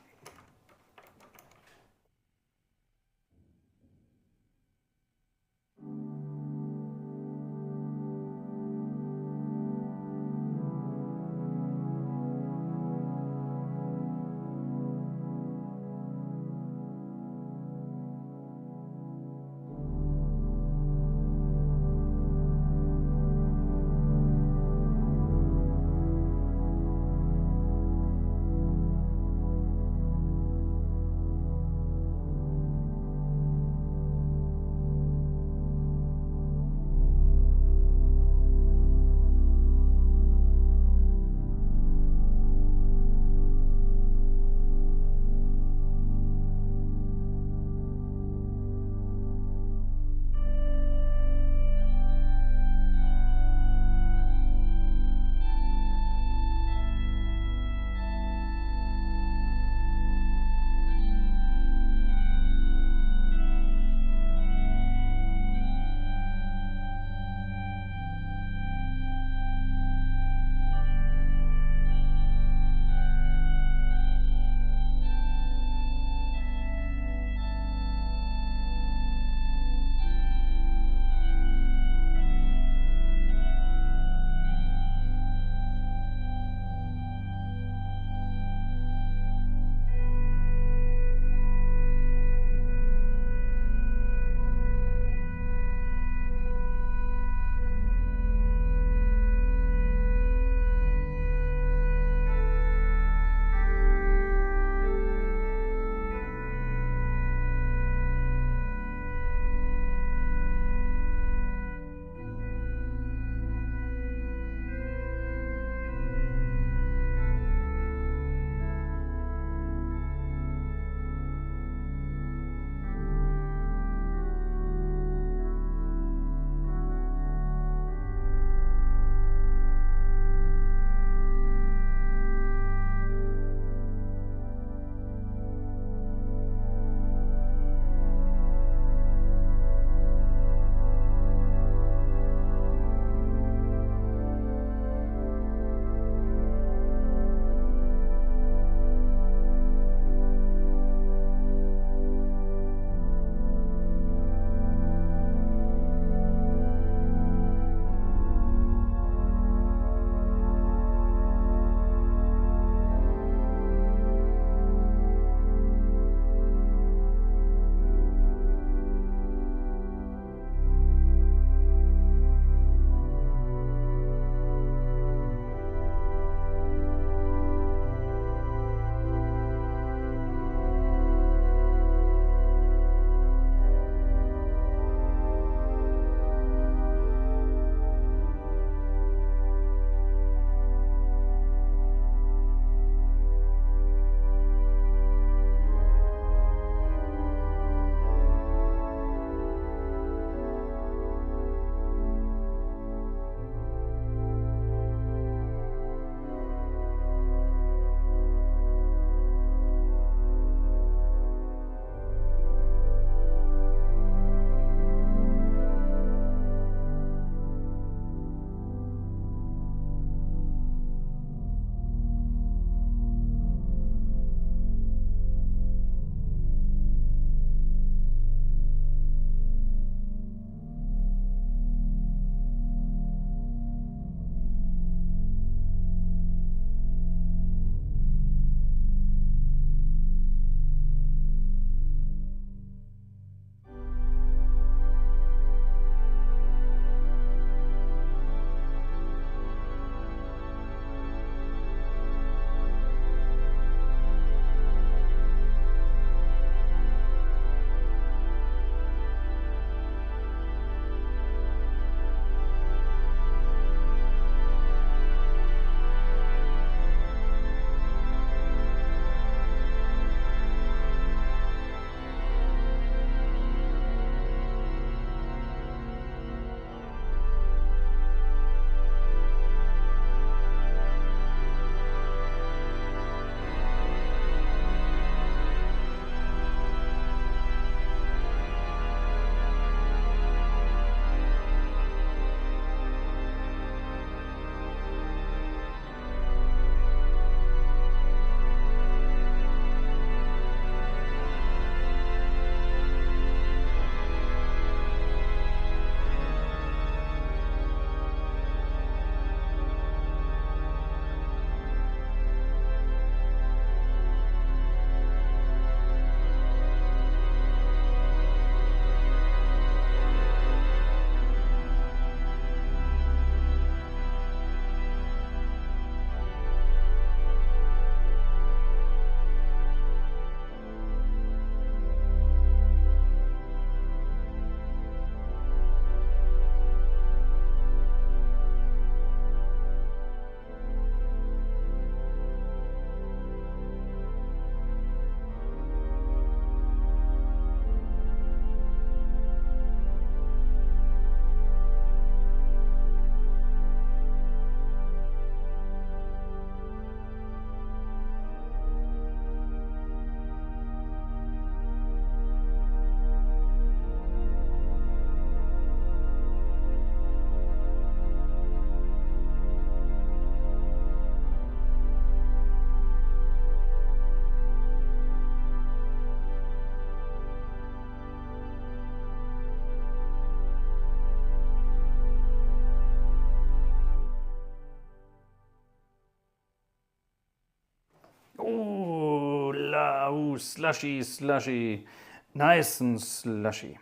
Ooh, slushy, slushy. Nice and slushy.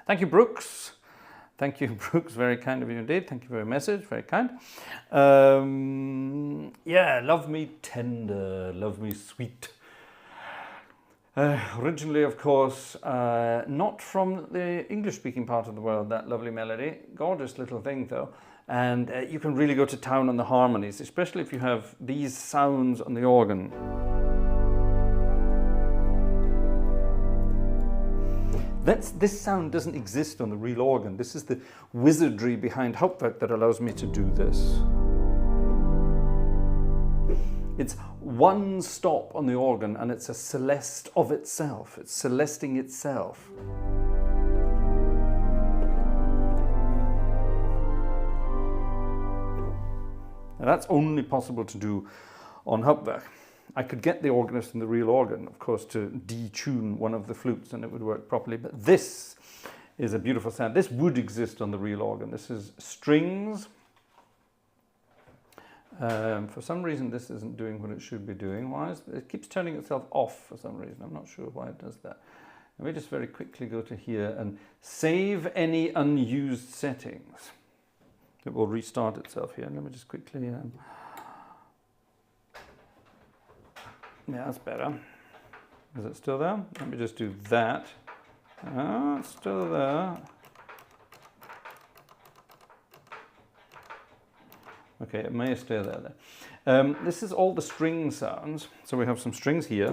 Thank you, Brooks. Thank you, Brooks. Very kind of you indeed. Thank you for your message. Very kind. Yeah, love me tender, love me sweet. Originally, of course, not from the English-speaking part of the world, that lovely melody. Gorgeous little thing, though. And you can really go to town on the harmonies, especially if you have these sounds on the organ. This sound doesn't exist on the real organ. This is the wizardry behind Hauptwerk that allows me to do this. It's one stop on the organ and it's a celeste of itself. It's celesting itself. Now that's only possible to do on Hauptwerk. I could get the organist in the real organ, of course, to detune one of the flutes and it would work properly, but this is a beautiful sound. This would exist on the real organ. This is strings. For some reason this isn't doing what it should be doing. Why is it keeps turning itself off for some reason? I'm not sure why it does that. Let me just very quickly go to here and save any unused settings. It will restart itself here. Let me just quickly... yeah, that's better. Is it still there? Let me just do that. It's still there. Okay, it may stay there then. This is all the string sounds. So we have some strings here.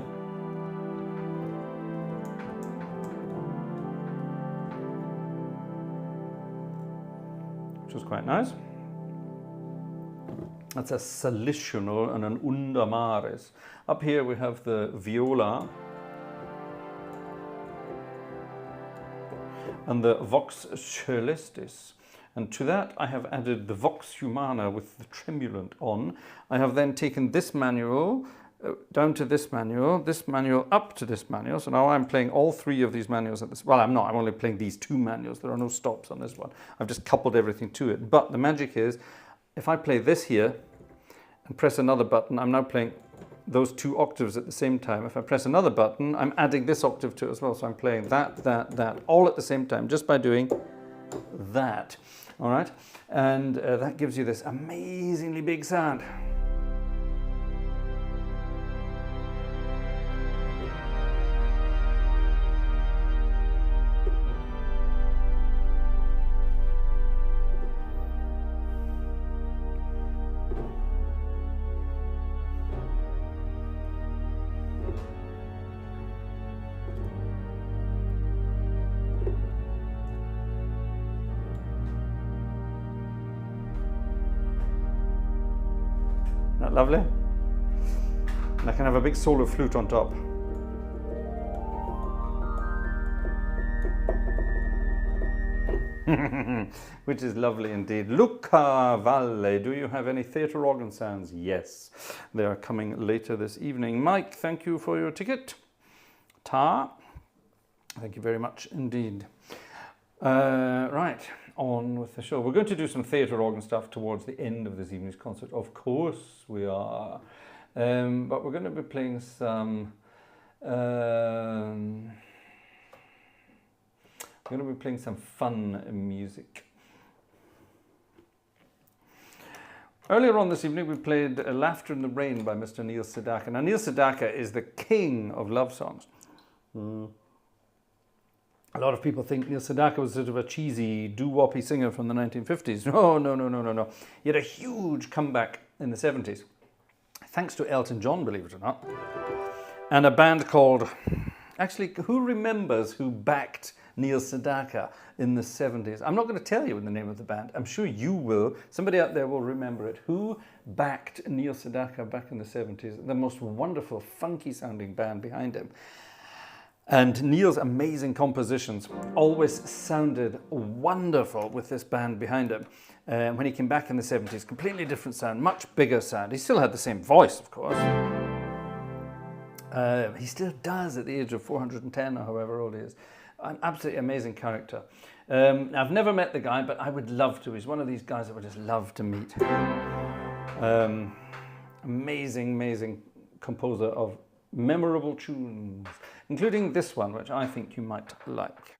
Which was quite nice. That's a salicional and an unda maris. Up here we have the viola and the vox celestis. And to that I have added the vox humana with the tremulant on. I have then taken this manual down to this manual up to this manual. So now I'm playing all three of these manuals at this. Well, I'm not. I'm only playing these two manuals. There are no stops on this one. I've just coupled everything to it. But the magic is, if I play this here and press another button, I'm now playing those two octaves at the same time. If I press another button, I'm adding this octave to it as well. So I'm playing that, all at the same time, just by doing that. All right? And that gives you this amazingly big sound. Isn't that lovely? And I can have a big solo flute on top. Which is lovely indeed. Luca Valle, do you have any theatre organ sounds? Yes, they are coming later this evening. Mike, thank you for your ticket. Ta, thank you very much indeed. Right, on with the show. We're going to do some theatre organ stuff towards the end of this evening's concert. Of course we are. But we're going to be playing some... we're going to be playing some fun music. Earlier on this evening we played Laughter in the Rain by Mr. Neil Sedaka. Now Neil Sedaka is the king of love songs. A lot of people think Neil Sedaka was sort of a cheesy, doo-woppy singer from the 1950s. No. He had a huge comeback in the 70s. Thanks to Elton John, believe it or not. And a band called... Actually, who remembers who backed Neil Sedaka in the 70s? I'm not going to tell you the name of the band. I'm sure you will. Somebody out there will remember it. Who backed Neil Sedaka back in the 70s? The most wonderful, funky-sounding band behind him. And Neil's amazing compositions always sounded wonderful with this band behind him. When he came back in the 70s, completely different sound, much bigger sound. He still had the same voice, of course. He still does at the age of 410 or however old he is. An absolutely amazing character. I've never met the guy, but I would love to. He's one of these guys I would just love to meet. Amazing composer of memorable tunes, including this one, which I think you might like.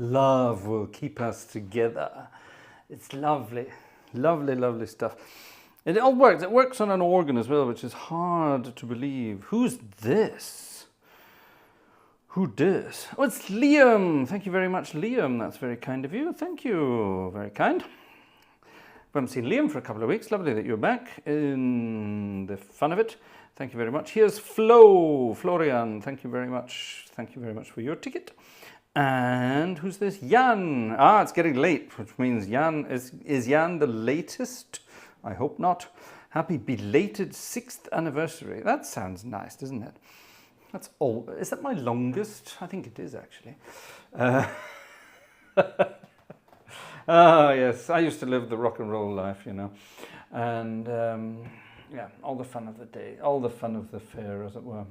Love will keep us together. It's lovely, lovely, lovely stuff. It all works. It works on an organ as well, which is hard to believe. Who's this? Who dis? Oh, it's Liam. Thank you very much, Liam. That's very kind of you. Thank you. Very kind. We haven't seen Liam for a couple of weeks. Lovely that you're back in the fun of it. Thank you very much. Here's Flo. Florian. Thank you very much. Thank you very much for your ticket. And who's this? Jan. Ah, it's getting late, which means Jan is Jan the latest? I hope not. Happy belated 6th anniversary. That sounds nice, doesn't it? That's all. Is that my longest? I think it is, actually. Ah, yes. I used to live the rock and roll life, you know. And, yeah, all the fun of the day, all the fun of the fair, as it were.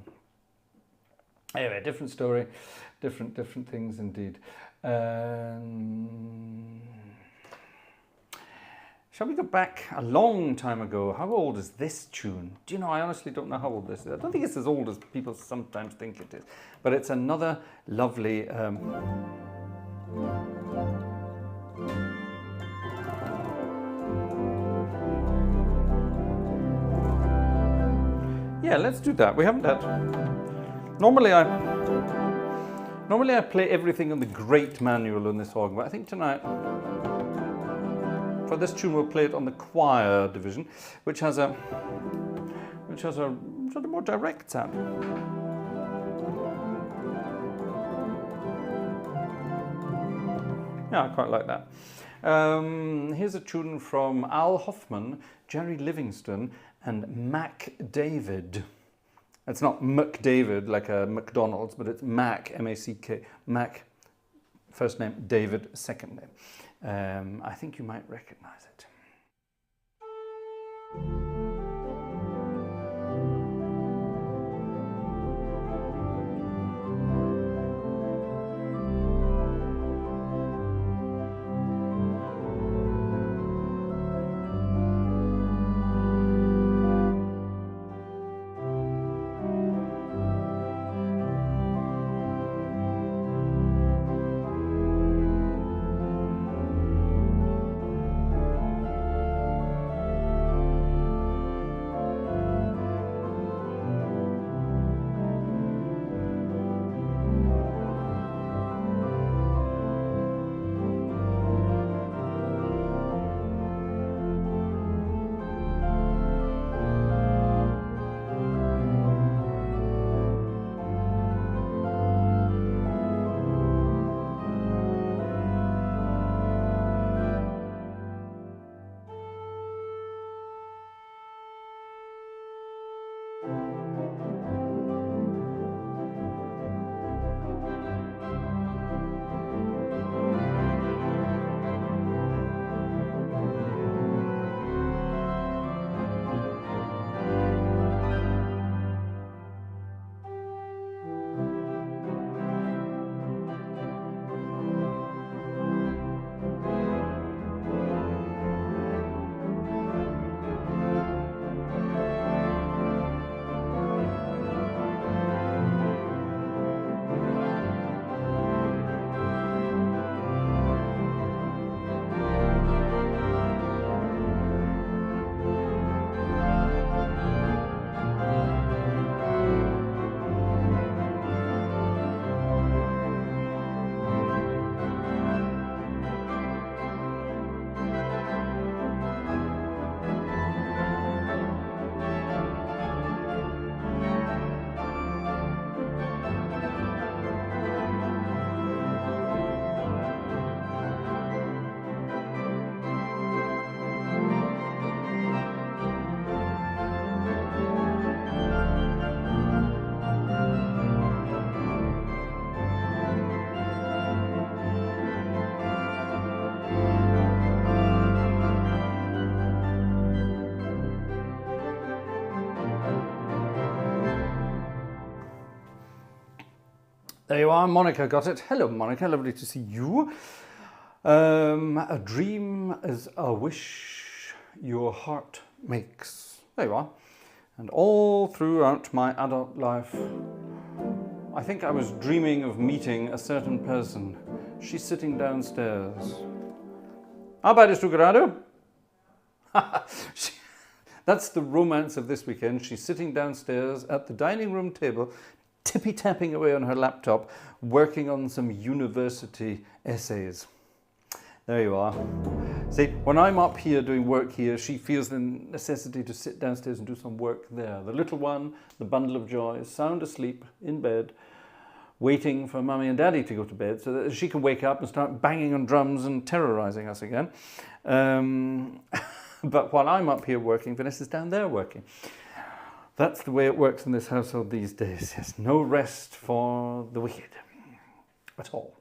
Anyway, different story, different things indeed. Shall we go back a long time ago? How old is this tune? Do you know, I honestly don't know how old this is. I don't think it's as old as people sometimes think it is. But it's another lovely... yeah, let's do that. We haven't had... Normally I play everything on the great manual in this organ, but I think tonight, for this tune, we'll play it on the choir division, which has a sort of more direct sound. Yeah, I quite like that. Here's a tune from Al Hoffman, Jerry Livingston, and Mac David. It's not McDavid like a McDonald's, but it's Mac, M-A-C-K, Mac, first name, David, second name. I think you might recognize it. There you are, Monica got it. Hello, Monica, lovely to see you. A dream is a wish your heart makes. There you are. And all throughout my adult life, I think I was dreaming of meeting a certain person. She's sitting downstairs. Arbeitest du gerade? That's the romance of this weekend. She's sitting downstairs at the dining room table, tippy-tapping away on her laptop, working on some university essays. There you are. See, when I'm up here doing work here, she feels the necessity to sit downstairs and do some work there. The little one, the bundle of joy, sound asleep in bed, waiting for Mummy and Daddy to go to bed so that she can wake up and start banging on drums and terrorizing us again. But while I'm up here working, Vanessa's down there working. That's the way it works in this household these days. Yes, no rest for the wicked at all.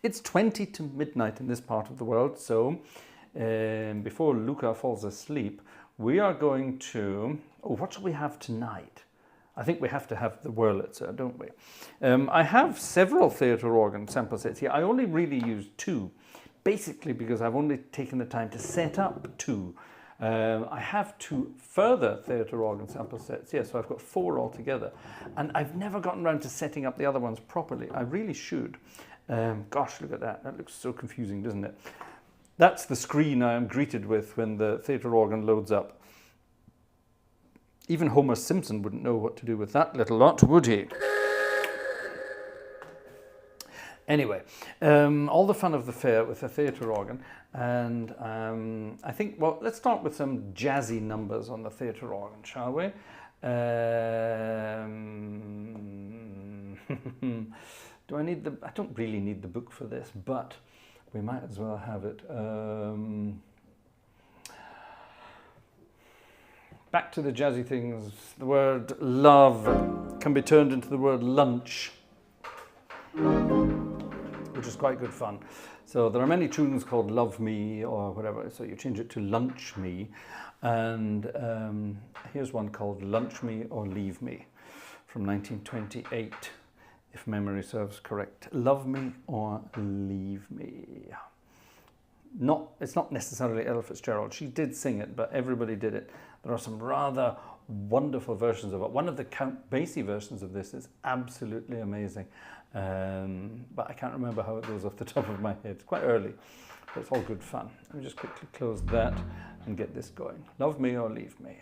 It's 20 to midnight in this part of the world, so before Luca falls asleep, we are going to... Oh, what shall we have tonight? I think we have to have the Wurlitzer, don't we? I have several theatre organ sample sets here. I only really use 2, basically because I've only taken the time to set up 2. I have 2 further theatre organ sample sets, yes, so I've got 4 altogether. And I've never gotten around to setting up the other ones properly. I really should. Gosh, look at that. That looks so confusing, doesn't it? That's the screen I am greeted with when the theatre organ loads up. Even Homer Simpson wouldn't know what to do with that little lot, would he? Anyway, all the fun of the fair with the theatre organ. And I think, well, let's start with some jazzy numbers on the theatre organ, shall we? Do I need the... I don't really need the book for this, but we might as well have it. Back to the jazzy things. The word love can be turned into the word lunch, which is quite good fun. So there are many tunes called Love Me or whatever, so you change it to Lunch Me. And here's one called Lunch Me or Leave Me from 1928. If memory serves correct. Love me or leave me. It's not necessarily Ella Fitzgerald. She did sing it, but everybody did it. There are some rather wonderful versions of it. One of the Count Basie versions of this is absolutely amazing. But I can't remember how it goes off the top of my head. It's quite early, but it's all good fun. Let me just quickly close that and get this going. Love me or leave me.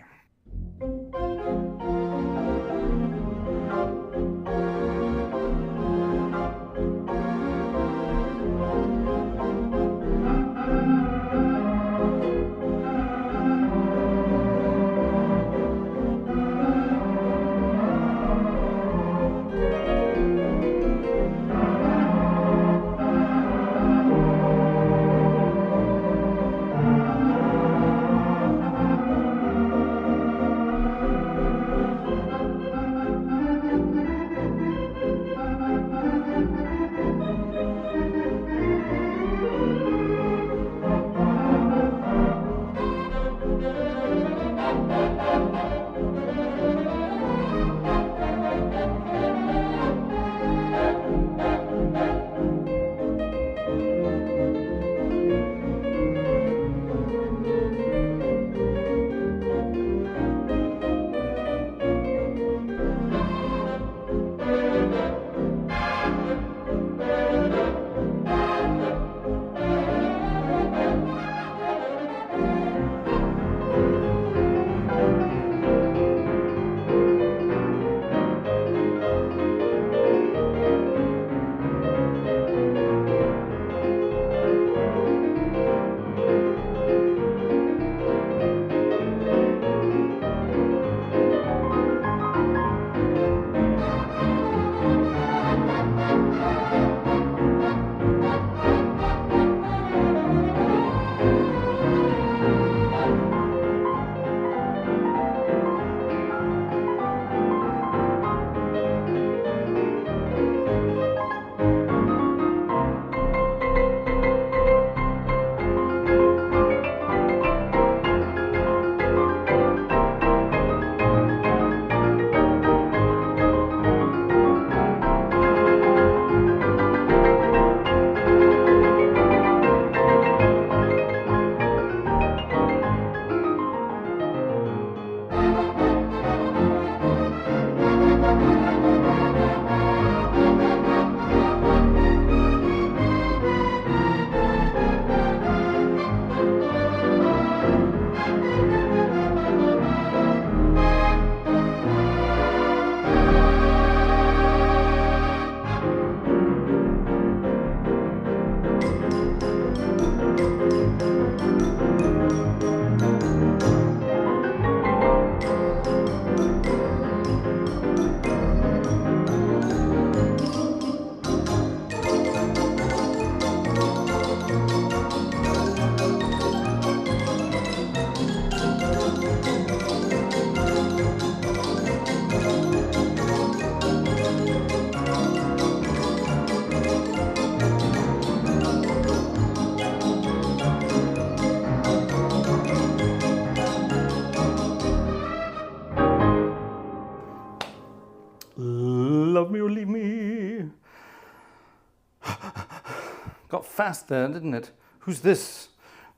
fast there, didn't it? Who's this?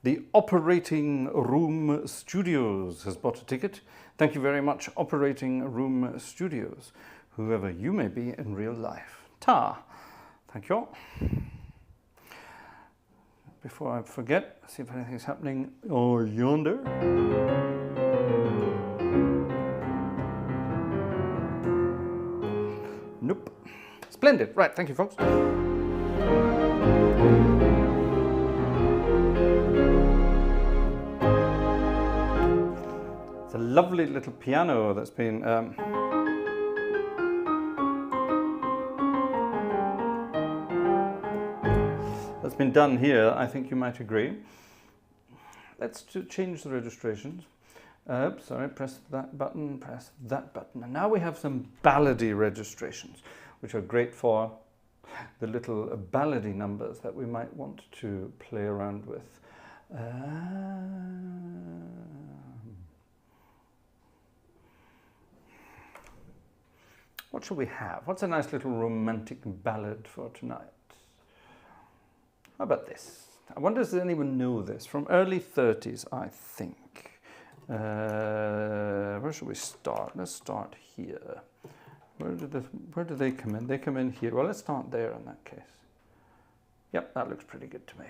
The Operating Room Studios has bought a ticket. Thank you very much, Operating Room Studios, whoever you may be in real life. Ta! Thank you. Before I forget, see if anything's happening yonder. Nope. Splendid. Right, thank you, folks. It's a lovely little piano that's been done here. I think you might agree. Let's change the registrations. Sorry, press that button, and now we have some ballady registrations, which are great for the little ballady numbers that we might want to play around with. What shall we have? What's a nice little romantic ballad for tonight? How about this? I wonder, does anyone know this? From early 30s, I think. Where should we start? Let's start here. Where do they come in? They come in here. Well, let's start there in that case. Yep, that looks pretty good to me.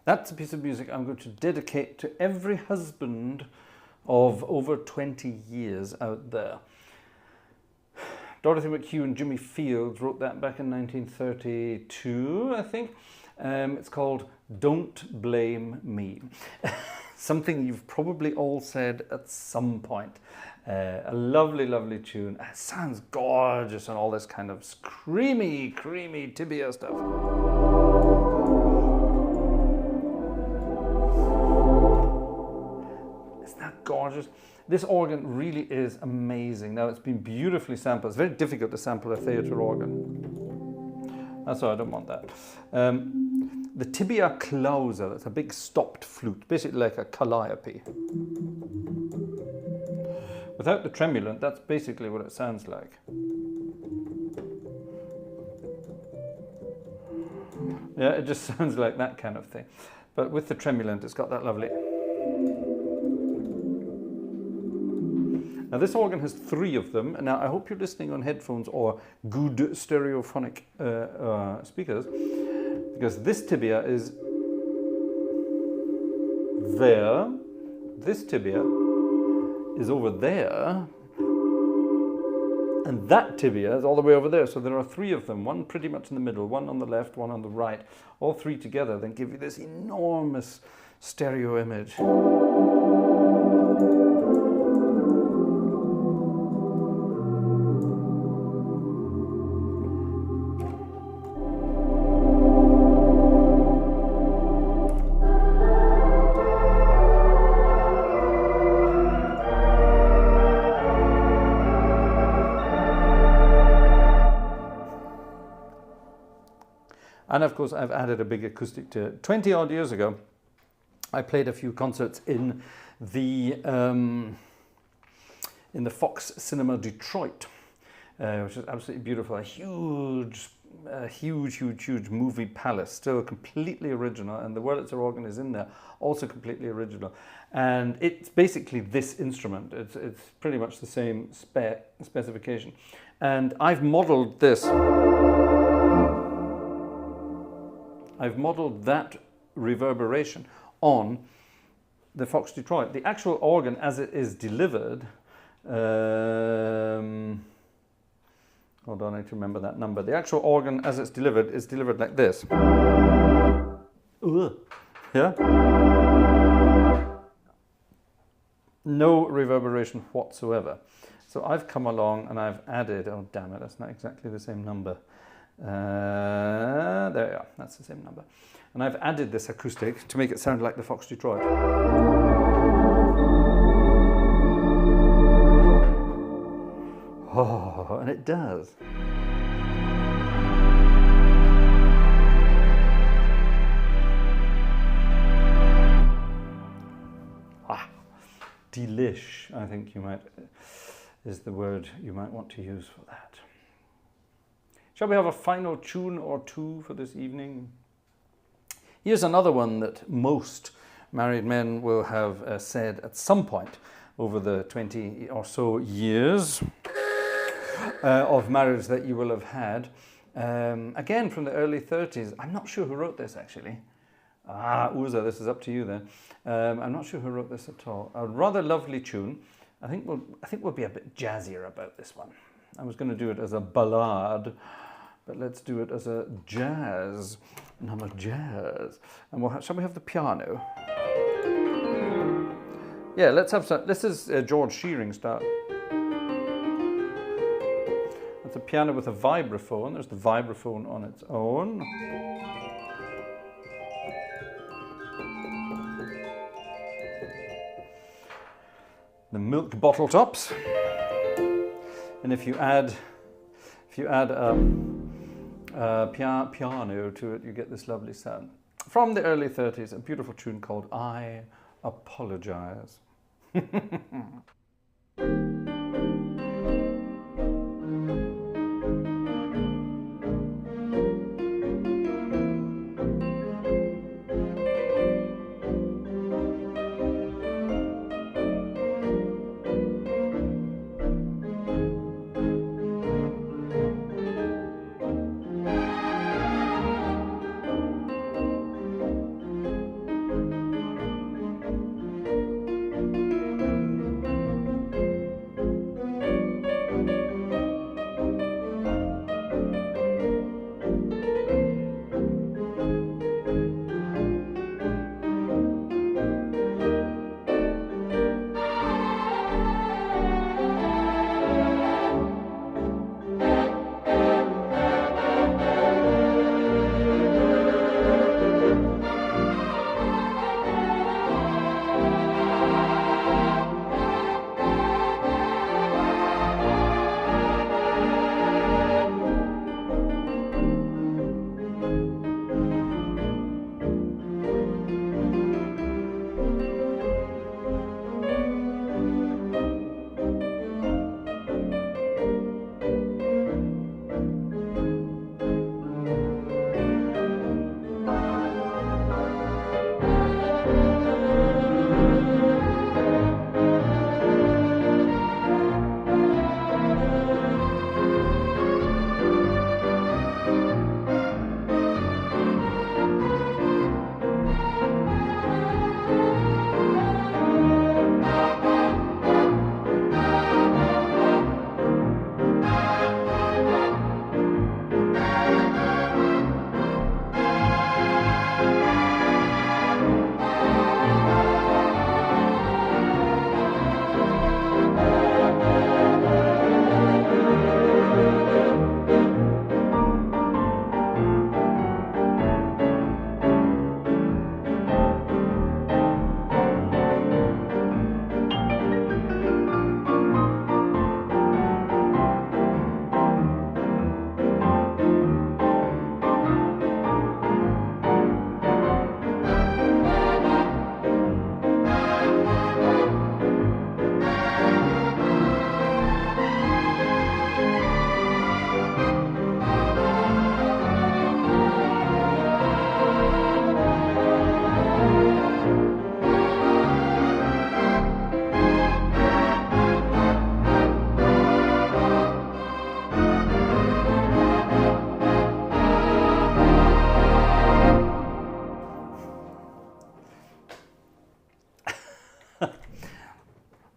That's a piece of music I'm going to dedicate to every husband of over 20 years out there. Dorothy McHugh and Jimmy Fields wrote that back in 1932, I think. It's called Don't Blame Me. Something you've probably all said at some point. A lovely, lovely tune. It sounds gorgeous and all this kind of creamy tibia stuff. Isn't that gorgeous? This organ really is amazing. Now, it's been beautifully sampled. It's very difficult to sample a theatre organ. That's why I don't want that. The tibia clausa, that's a big stopped flute, basically like a calliope. Without the tremulant, that's basically what it sounds like. Yeah, it just sounds like that kind of thing. But with the tremulant, it's got that lovely... Now, this organ has 3 of them. Now, I hope you're listening on headphones or good stereophonic speakers, because this tibia is there, this tibia is over there, and that tibia is all the way over there. So there are 3 of them, one pretty much in the middle, one on the left, one on the right. All 3 together then give you this enormous stereo image. And of course, I've added a big acoustic to it. 20 odd years ago, I played a few concerts in the Fox Cinema Detroit, which is absolutely beautiful. A huge movie palace, still completely original, and the Wurlitzer organ is in there, also completely original. And it's basically this instrument. It's pretty much the same specification. And I've modeled this. I've modeled that reverberation on the Fox Detroit. The actual organ as it is delivered, hold on, I need to remember that number. The actual organ as it's delivered is delivered like this. Yeah? No reverberation whatsoever. So I've come along and I've added, oh damn it, that's not exactly the same number. There we are, that's the same number. And I've added this acoustic to make it sound like the Fox Detroit. Oh, and it does. Delish, I think is the word you might want to use for that. Shall we have a final tune or 2 for this evening? Here's another one that most married men will have said at some point over the 20 or so years of marriage that you will have had. Again, from the early 30s. I'm not sure who wrote this, actually. Uza, this is up to you then. I'm not sure who wrote this at all. A rather lovely tune. I think we'll be a bit jazzier about this one. I was going to do it as a ballad, but let's do it as a jazz, number jazz. And shall we have the piano? Yeah, let's have some. This is George Shearing style. That's a piano with a vibraphone. There's the vibraphone on its own. The milk bottle tops. And if you add piano to it, you get this lovely sound. From the early 30s, a beautiful tune called I Apologize.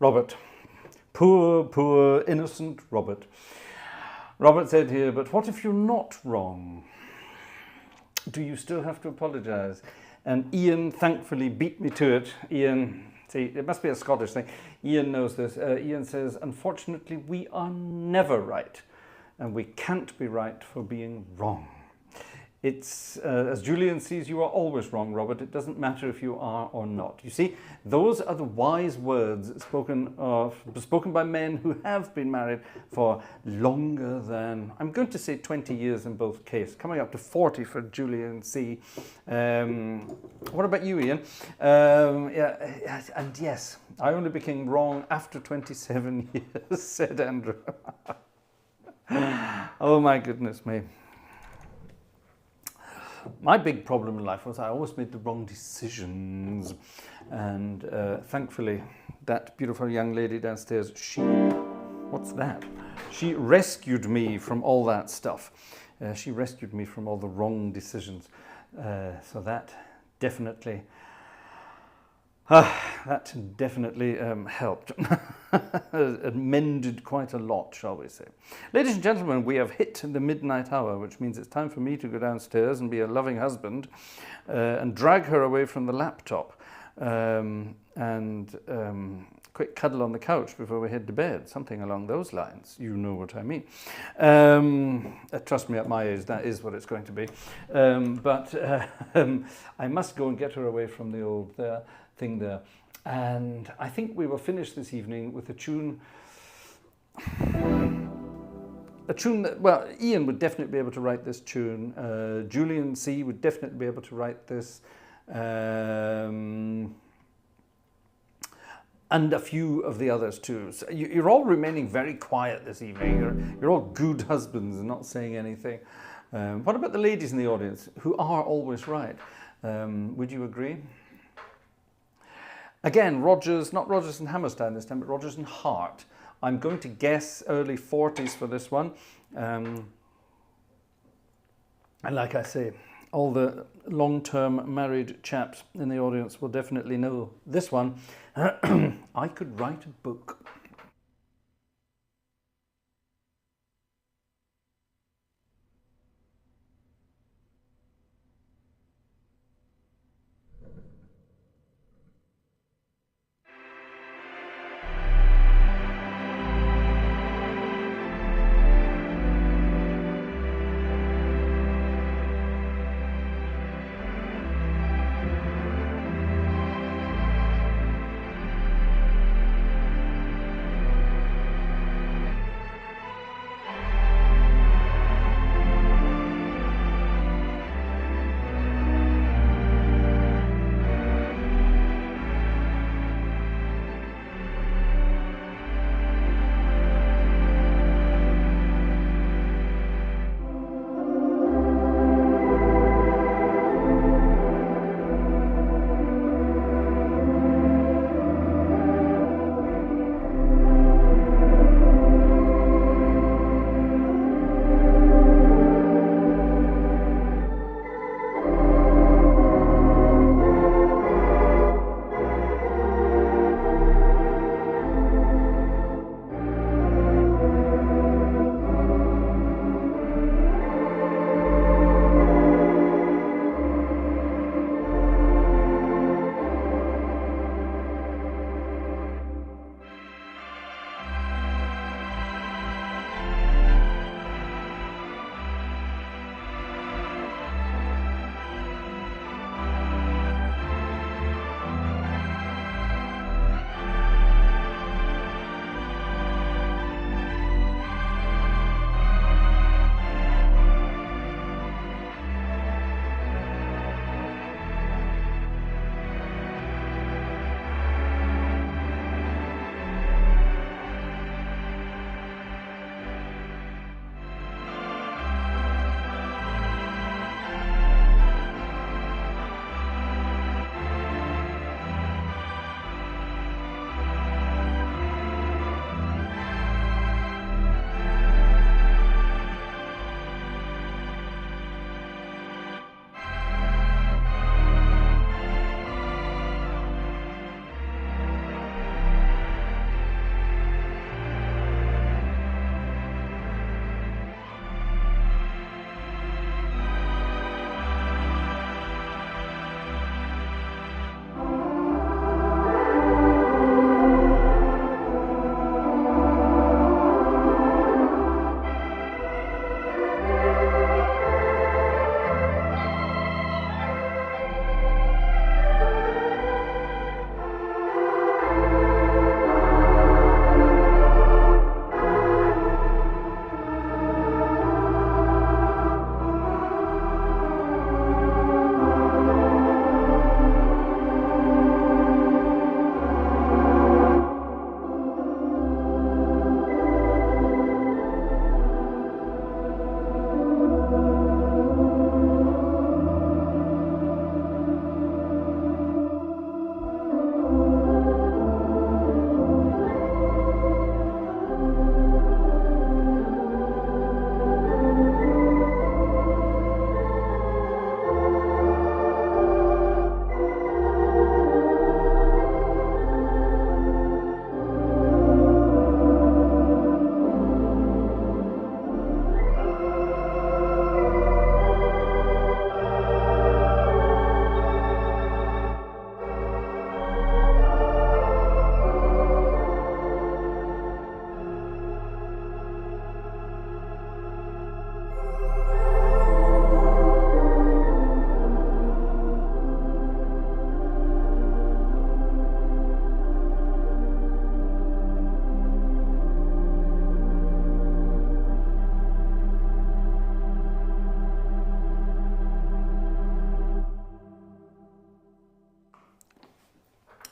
Robert. Poor, innocent Robert. Robert said here, but what if you're not wrong? Do you still have to apologise? And Ian thankfully beat me to it. Ian, see, it must be a Scottish thing. Ian knows this. Ian says, unfortunately, we are never right. And we can't be right for being wrong. It's, as Julian sees, you are always wrong, Robert. It doesn't matter if you are or not. You see, those are the wise words spoken by men who have been married for longer than, I'm going to say 20 years in both cases, coming up to 40 for Julian C. What about you, Ian? Yeah, and yes, I only became wrong after 27 years, said Andrew. Oh my goodness me. My big problem in life was I always made the wrong decisions, and thankfully that beautiful young lady downstairs, what's that? She rescued me from all that stuff. She rescued me from all the wrong decisions. So that definitely helped. It mended quite a lot, shall we say. Ladies and gentlemen, we have hit the midnight hour, which means it's time for me to go downstairs and be a loving husband and drag her away from the laptop and quick cuddle on the couch before we head to bed, something along those lines. You know what I mean. Trust me, at my age, that is what it's going to be. But I must go and get her away from the old thing there. And I think we will finish this evening with a tune that, well, Ian would definitely be able to write this tune. Julian C would definitely be able to write this. And a few of the others too. So you're all remaining very quiet this evening. You're all good husbands and not saying anything. What about the ladies in the audience who are always right? Would you agree? Again, Rodgers, not Rodgers and Hammerstein this time, but Rodgers and Hart. I'm going to guess early 40s for this one. And like I say, all the long-term married chaps in the audience will definitely know this one. I could write a book.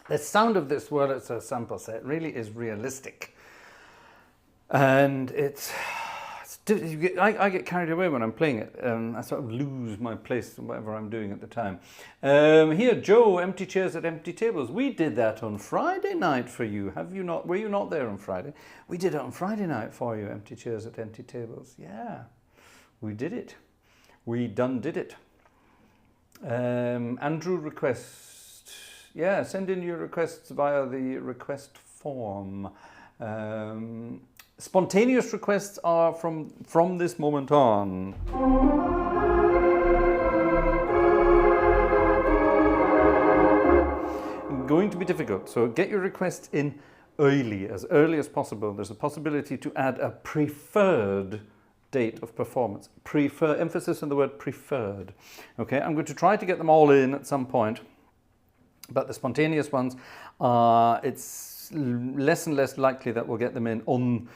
The sound of this, while it's a sample set, really is realistic. And I get carried away when I'm playing it. I sort of lose my place in whatever I'm doing at the time. Here, Joe, Empty Chairs at Empty Tables. We did that on Friday night for you. Have you not? Were you not there on Friday? We did it on Friday night for you, Empty Chairs at Empty Tables. Yeah, we did it. We done did it. Andrew request. Yeah, send in your requests via the request form. Spontaneous requests are from this moment on. Going to be difficult, so get your requests in early as possible. There's a possibility to add a preferred date of performance. Emphasis on the word preferred. Okay, I'm going to try to get them all in at some point, but the spontaneous ones, it's less and less likely that we'll get them in on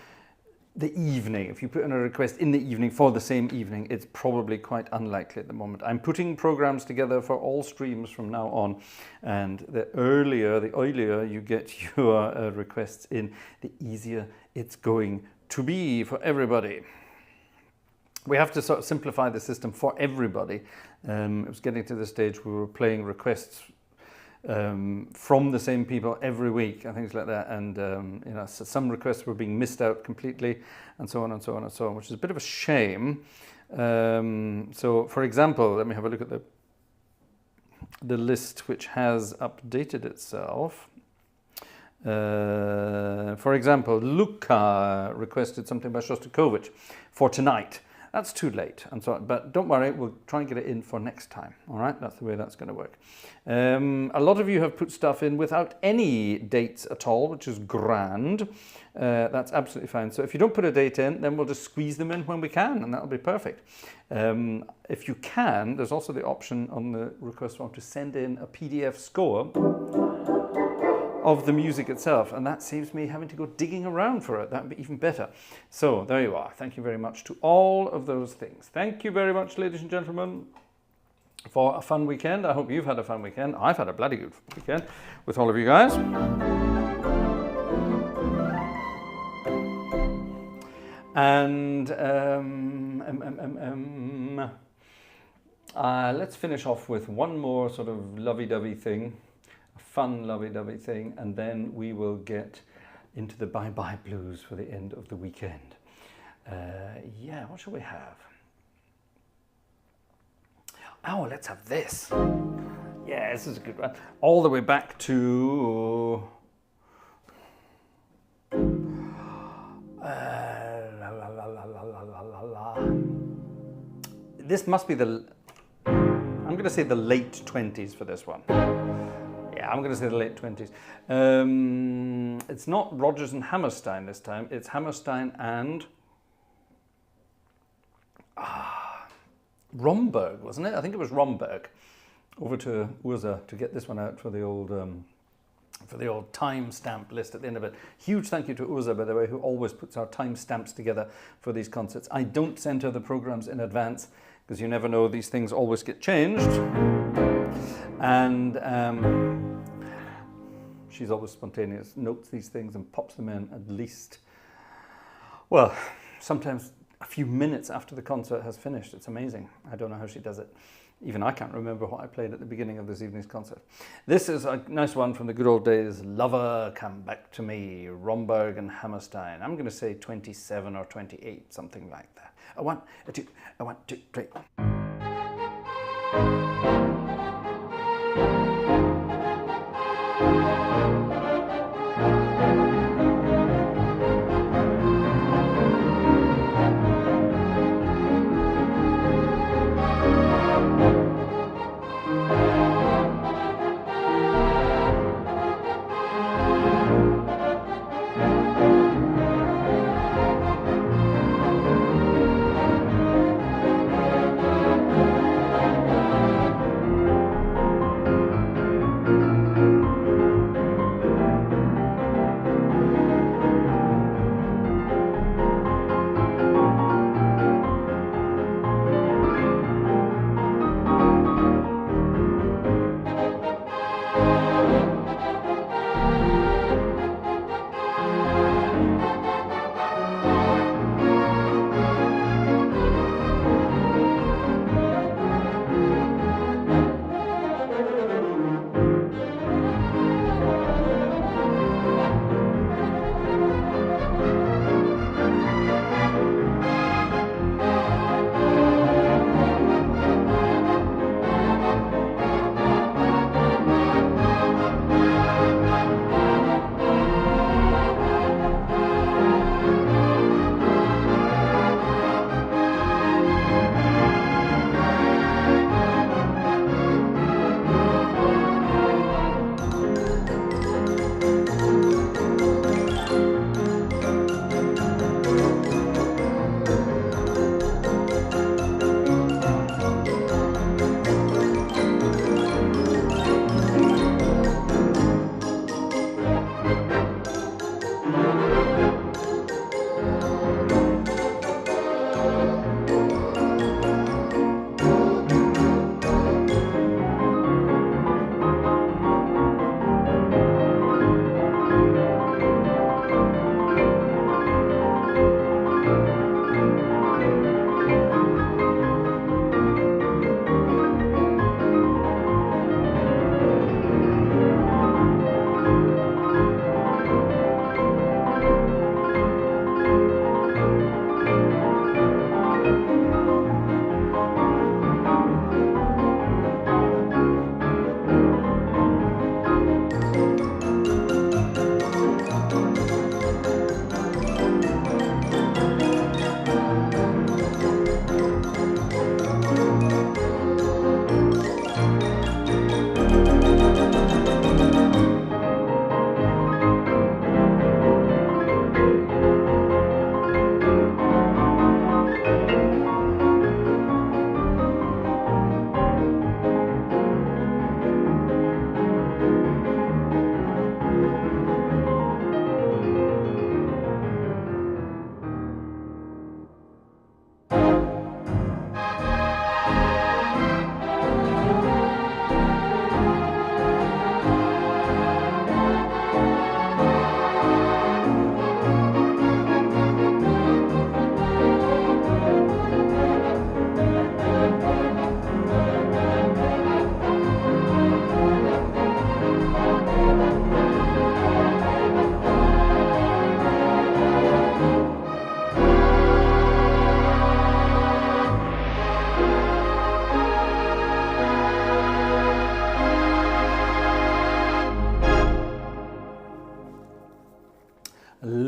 the evening. If you put in a request in the evening for the same evening, it's probably quite unlikely at the moment. I'm putting programs together for all streams from now on, and the earlier you get your requests in, the easier it's going to be for everybody. We have to sort of simplify the system for everybody. It was getting to the stage where we were playing requests from the same people every week and things like that, and you know, so some requests were being missed out completely, and so on and so on and so on, which is a bit of a shame. So, for example, let me have a look at the list which has updated itself. For example, Luca requested something by Shostakovich for tonight. That's too late, and so, but don't worry, we'll try and get it in for next time. All right, that's the way that's going to work. A lot of you have put stuff in without any dates at all, which is grand. That's absolutely fine. So if you don't put a date in, then we'll just squeeze them in when we can, and that'll be perfect. If you can, there's also the option on the request form to send in a PDF score of the music itself, and that saves me having to go digging around for it. That would be even better. So there you are. Thank you very much to all of those things. Thank you very much, ladies and gentlemen, for a fun weekend. I hope you've had a fun weekend. I've had a bloody good weekend with all of you guys. And let's finish off with one more sort of lovey-dovey thing. Fun lovey-dovey thing, and then we will get into the bye-bye blues for the end of the weekend. Yeah, what shall we have? Oh, let's have this. Yeah, this is a good one. All the way back to... This must be the... I'm going to say the late 20s for this one. Yeah, I'm going to say the late 20s. It's not Rodgers and Hammerstein this time. It's Hammerstein and Romberg, wasn't it? I think it was Romberg. Over to Urza to get this one out for the old timestamp list at the end of it. Huge thank you to Urza, by the way, who always puts our timestamps together for these concerts. I don't send her the programs in advance because you never know, these things always get changed. And she's always spontaneous, notes these things and pops them in at least, well, sometimes a few minutes after the concert has finished. It's amazing. I don't know how she does it. Even I can't remember what I played at the beginning of this evening's concert. This is a nice one from the good old days. Lover, Come Back to Me, Romberg and Hammerstein. I'm going to say 27 or 28, something like that. A one, a two, 3.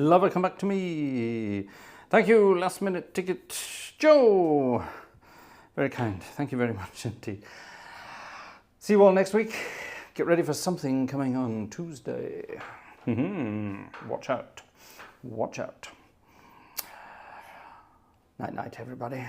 lover, come back to me. Thank you, last minute ticket, Joe. Very kind. Thank you very much indeed. See you all next week. Get ready for something coming on Tuesday. Watch out. Watch out. Night, night, everybody.